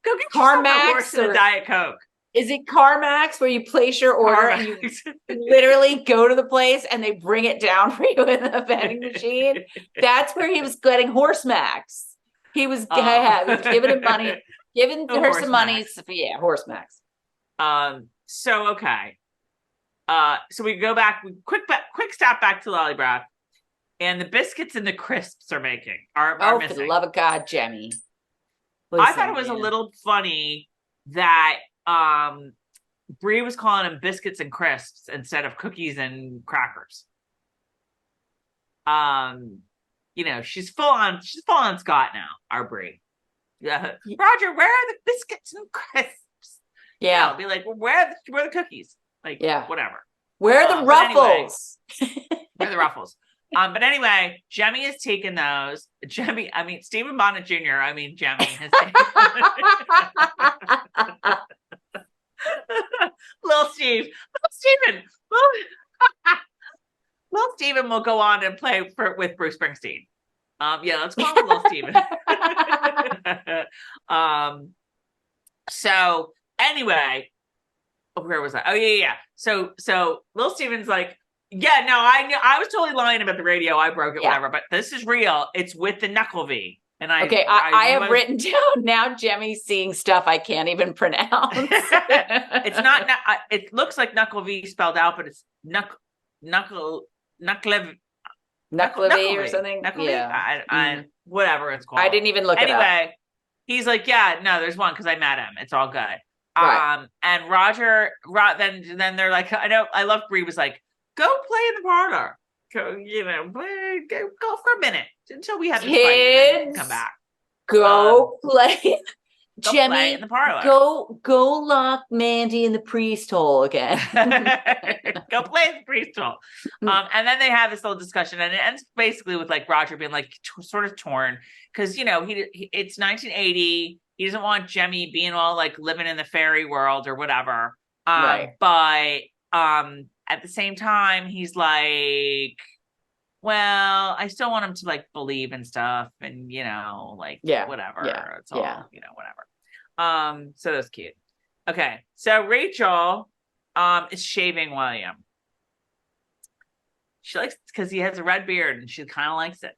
Go get CarMax a horse and a Diet Coke. Is it CarMax where you place your order and you literally go to the place and they bring it down for you in the vending machine? That's where he was getting Horse Max. He was, giving him money, giving her some money. Yeah, Horse Max. So, okay. So we go back, quick stop back to Lallybroch, and the biscuits and the crisps are missing. For the love of God, Jemmie. I thought it was a little funny that Bree was calling them biscuits and crisps instead of cookies and crackers. You know, she's full on Scott now, our Bree. Roger, where are the biscuits and crisps? Yeah. I'll be like, well, where are the cookies? Like, yeah, whatever. Where are the ruffles? Anyway, where are the ruffles? But anyway, Jemmie has taken those. Stephen Bonnet Jr. Jemmie has taken Little Steven will go on and play with Bruce Springsteen. Let's call him Little Steven. So anyway, where was I? Oh yeah. So Little Steven's like, yeah, no, I was totally lying about the radio. I broke it, whatever. But this is real. It's with the knuckle V. And I have written down now Jemmie's seeing stuff I can't even pronounce. It's not. It looks like knuckle V spelled out, but it's knuckle V or something. Whatever it's called. I didn't even look it up. Anyway, he's like, yeah, no, there's one because I met him. It's all good. Right. And Roger, then they're like, I love Bree was like, go play in the parlor. Go, go for a minute until we have this fight and then come back. Go play. Jemmie, play in the parlor. Go lock Mandy in the priest hole again. Go play in the priest hole. And then they have this little discussion, and it ends basically with like Roger being like sort of torn because it's 1980. He doesn't want Jemmie being all like living in the fairy world or whatever. Right. But at the same time, he's like, well, I still want him to like believe in stuff and, whatever. Yeah. It's all, whatever. So that's cute. Okay. So Rachel, is shaving William. She likes it because he has a red beard and she kind of likes it.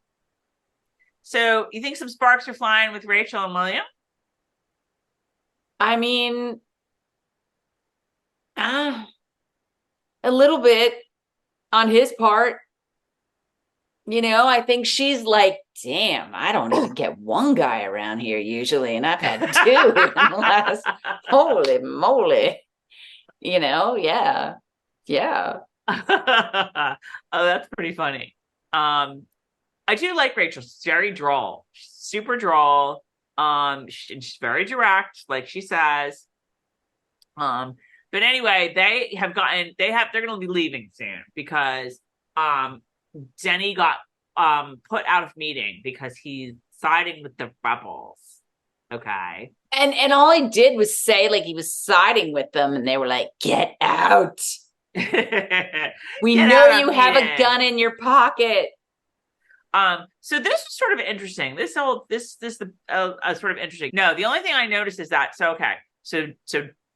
So you think some sparks are flying with Rachel and William? I mean, a little bit on his part. I think she's like, damn, I don't even get one guy around here usually, and I've had two in the last, holy moly. Yeah. Yeah. Oh, that's pretty funny. I do like Rachel. She's very droll, super droll. She's very direct, like she says. But anyway, they're gonna be leaving soon because Denny got put out of meeting because he's siding with the rebels. Okay. And all he did was say like he was siding with them, and they were like, "Get out! We know you have a gun in your pocket." So this was sort of interesting. This sort of interesting. No, the only thing I noticed is that so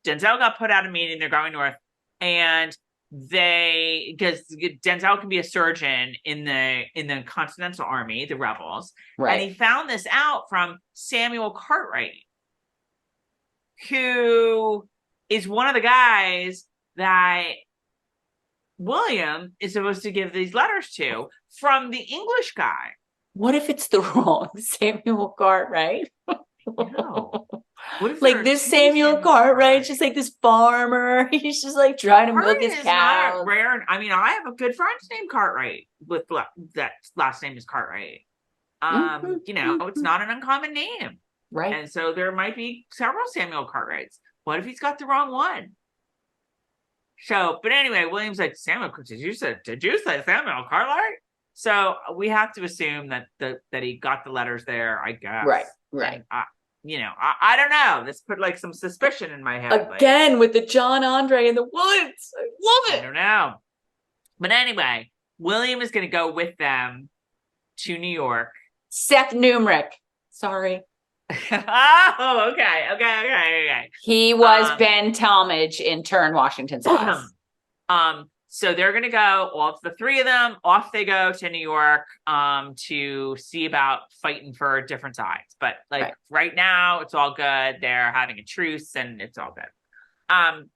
Denzel got put out of meeting. They're going north, and because Denzel can be a surgeon in the Continental Army, the rebels, right? And he found this out from Samuel Cartwright, who is one of the guys that William is supposed to give these letters to from the English guy. What if it's the wrong Samuel Cartwright? No. What if like this Samuel Cartwright's just like this farmer. He's just like trying to milk his cows. Rare. I mean, I have a good friend named Cartwright with that last name is Cartwright. It's not an uncommon name. Right. And so there might be several Samuel Cartwrights. What if he's got the wrong one? So, but anyway, William's like, Samuel, did you say Samuel Cartwright? So we have to assume that he got the letters there, I guess. Right. I don't know. This put like some suspicion in my head. Again, with the John Andre in the woods. I love it. I don't know. But anyway, William is going to go with them to New York. Seth Numerick. Sorry. Oh, okay. He was Ben Talmadge in Turn Washington's House. So they're going to go, all the three of them, off they go to New York to see about fighting for different sides. But right now, it's all good. They're having a truce and it's all good.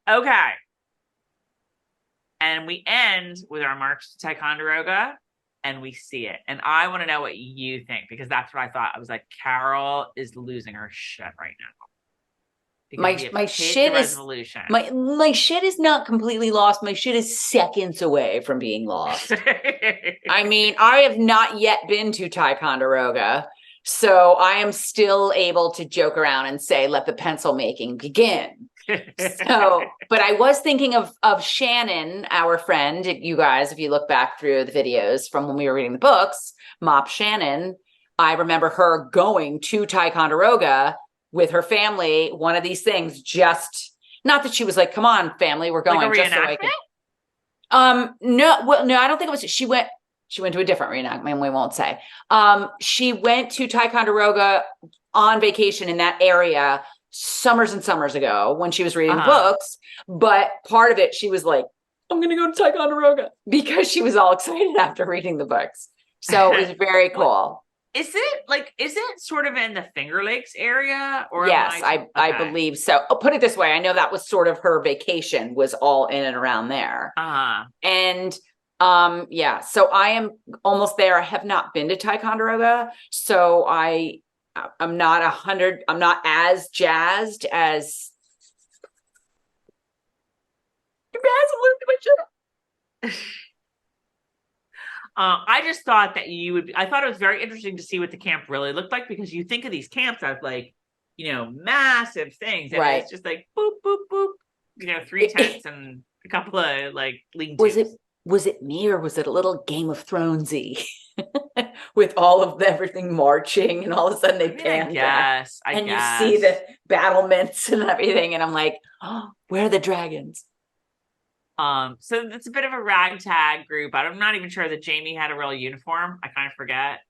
Okay. And we end with our march to Ticonderoga and we see it. And I want to know what you think, because that's what I thought. I was like, Carol is losing her shit right now. My shit is not completely lost. My shit is seconds away from being lost. I mean, I have not yet been to Ticonderoga, so I am still able to joke around and say, let the pencil making begin. But I was thinking of Shannon, our friend, you guys, if you look back through the videos from when we were reading the books, MOP Shannon, I remember her going to Ticonderoga with her family, one of these things, just not that she was like, come on, family, we're going. Like a just so I could. No, I don't think it was, she went to a different reenactment, we won't say. She went to Ticonderoga on vacation in that area summers and summers ago when she was reading the books. But part of it, she was like, I'm going to go to Ticonderoga because she was all excited after reading the books. So it was very cool. Is it sort of in the Finger Lakes area? Or yes, I believe so. I'll put it this way. I know that was sort of her vacation, was all in and around there. And so I am almost there. I have not been to Ticonderoga, so I'm not as jazzed as I just thought that I thought it was very interesting to see what the camp really looked like, because you think of these camps as like, massive things. And it's just like boop, boop, boop, 3 tents and a couple of like lean-tos. Was it me, or was it a little Game of Thronesy with all of everything marching, and all of a sudden they pan back and you see the battlements and everything, and I'm like, oh, where are the dragons? So it's a bit of a ragtag group. I'm not even sure that Jemmie had a real uniform. I kind of forget.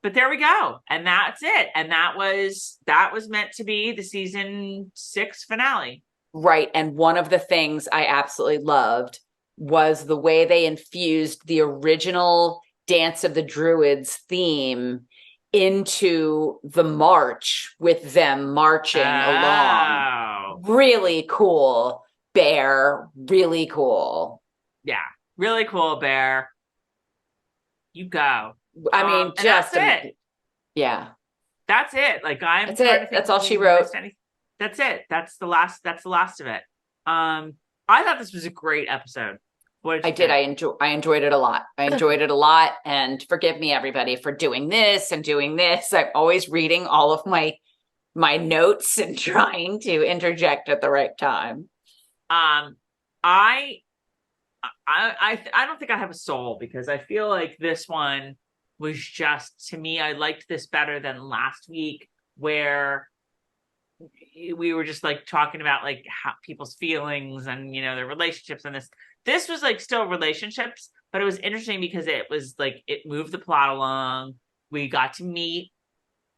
But there we go. And that's it. And that was meant to be the season 6 finale. Right. And one of the things I absolutely loved was the way they infused the original Dance of the Druids theme into the march with them marching along. Really cool, Bear. Really cool. Yeah, really cool, Bear. You go. I mean, just that's it. Yeah. That's it. Like I'm that's trying it. to think that's all she wrote. That's it. That's the last of it. I thought this was a great episode. I did. I enjoyed it a lot. I enjoyed it a lot. And forgive me, everybody, for doing this and doing this. I'm always reading all of my notes and trying to interject at the right time. I don't think I have a soul, because I feel like this one was just, to me, I liked this better than last week, where we were just like talking about like how people's feelings and, you know, their relationships, and this was like still relationships, but it was interesting because it was like, it moved the plot along. We got to meet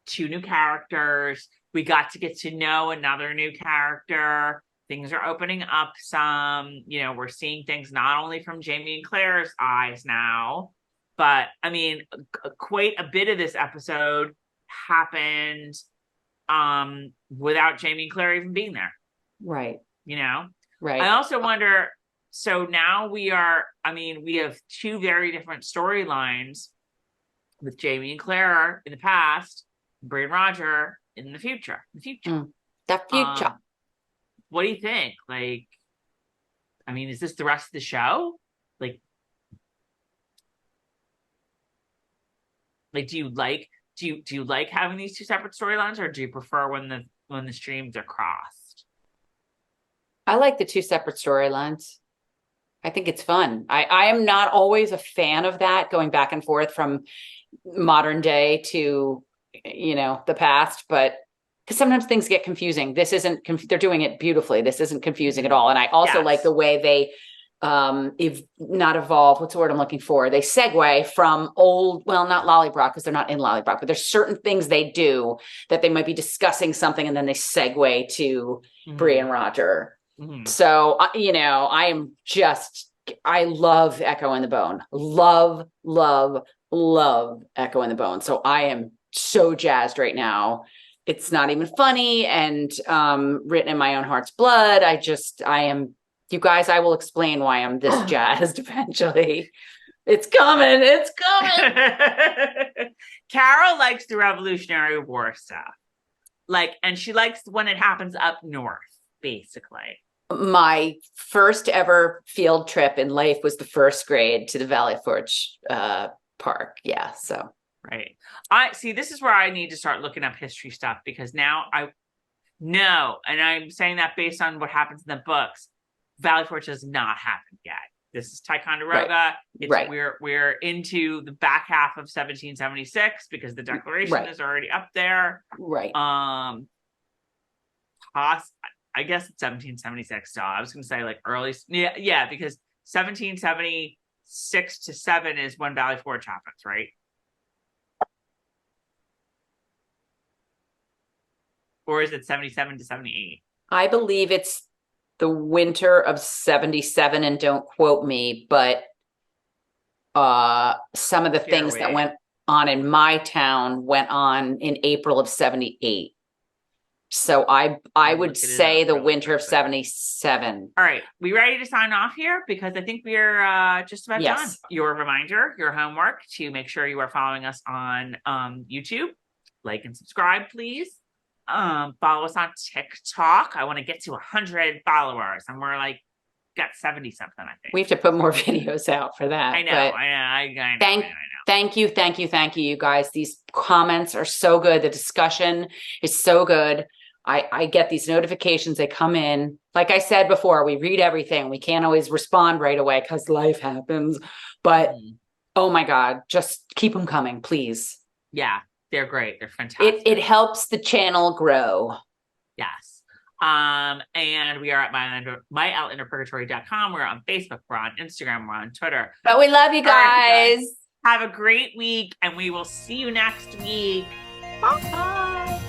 2 new characters. We got to get to know another new character. Things are opening up some, you know, we're seeing things not only from Jemmie and Claire's eyes now, but I mean, quite a bit of this episode happened without Jemmie and Claire even being there. Right. You know? Right. I also wonder, so now we have 2 very different storylines with Jemmie and Claire in the past, Bree and Roger in the future. The future. What do you think? Like, I mean, is this the rest of the show? Like, do you like having these 2 separate storylines, or do you prefer when the streams are crossed? I like the 2 separate storylines. I think it's fun. I am not always a fan of that, going back and forth from modern day to, you know, the past, but because sometimes things get confusing. This isn't, they're doing it beautifully. This isn't confusing at all. And I also like the way they, not evolve, what's the word I'm looking for? They segue from old, well, not Lallybroch, because they're not in Lallybroch, but there's certain things they do that they might be discussing something, and then they segue to Bree and Roger. So, you know, I love Echo and the Bone. Love, love, love Echo and the Bone. So I am so jazzed right now. It's not even funny and written in my own heart's blood. I am, you guys, I will explain why I'm this jazzed eventually. It's coming. It's coming. Carol likes the Revolutionary War stuff. Like, and she likes when it happens up north, basically. My first ever field trip in life was the first grade to the Valley Forge Park. Yeah. So. Right. I see. This is where I need to start looking up history stuff, because now I know, and I'm saying that based on what happens in the books, Valley Forge has not happened yet. This is Ticonderoga. Right. We're into the back half of 1776 because the Declaration is already up there. Right. I guess it's 1776. So I was going to say like early. Yeah, because 1776 to 7 is when Valley Forge happens, right? Or is it 77 to 78? I believe it's the winter of 77, and don't quote me, but some of the things that went on in my town went on in April of 78. So I would say the winter of 77. All right. We ready to sign off here? Because I think we're just about done. Your reminder, your homework, to make sure you are following us on YouTube. Like and subscribe, please. Follow us on TikTok. I want to get to 100 followers, and we're like got 70 something, I think. We have to put more videos out for that. I know. Thank you, you guys. These comments are so good. The discussion is so good. I get these notifications. They come in. Like I said before, we read everything. We can't always respond right away because life happens. But oh my God, just keep them coming, please. Yeah, they're great. They're fantastic. It helps the channel grow. Yes. And we are at myoutlanderpurgatory.com. We're on Facebook. We're on Instagram. We're on Twitter. But we love you guys. Have a great week, and we will see you next week. Bye.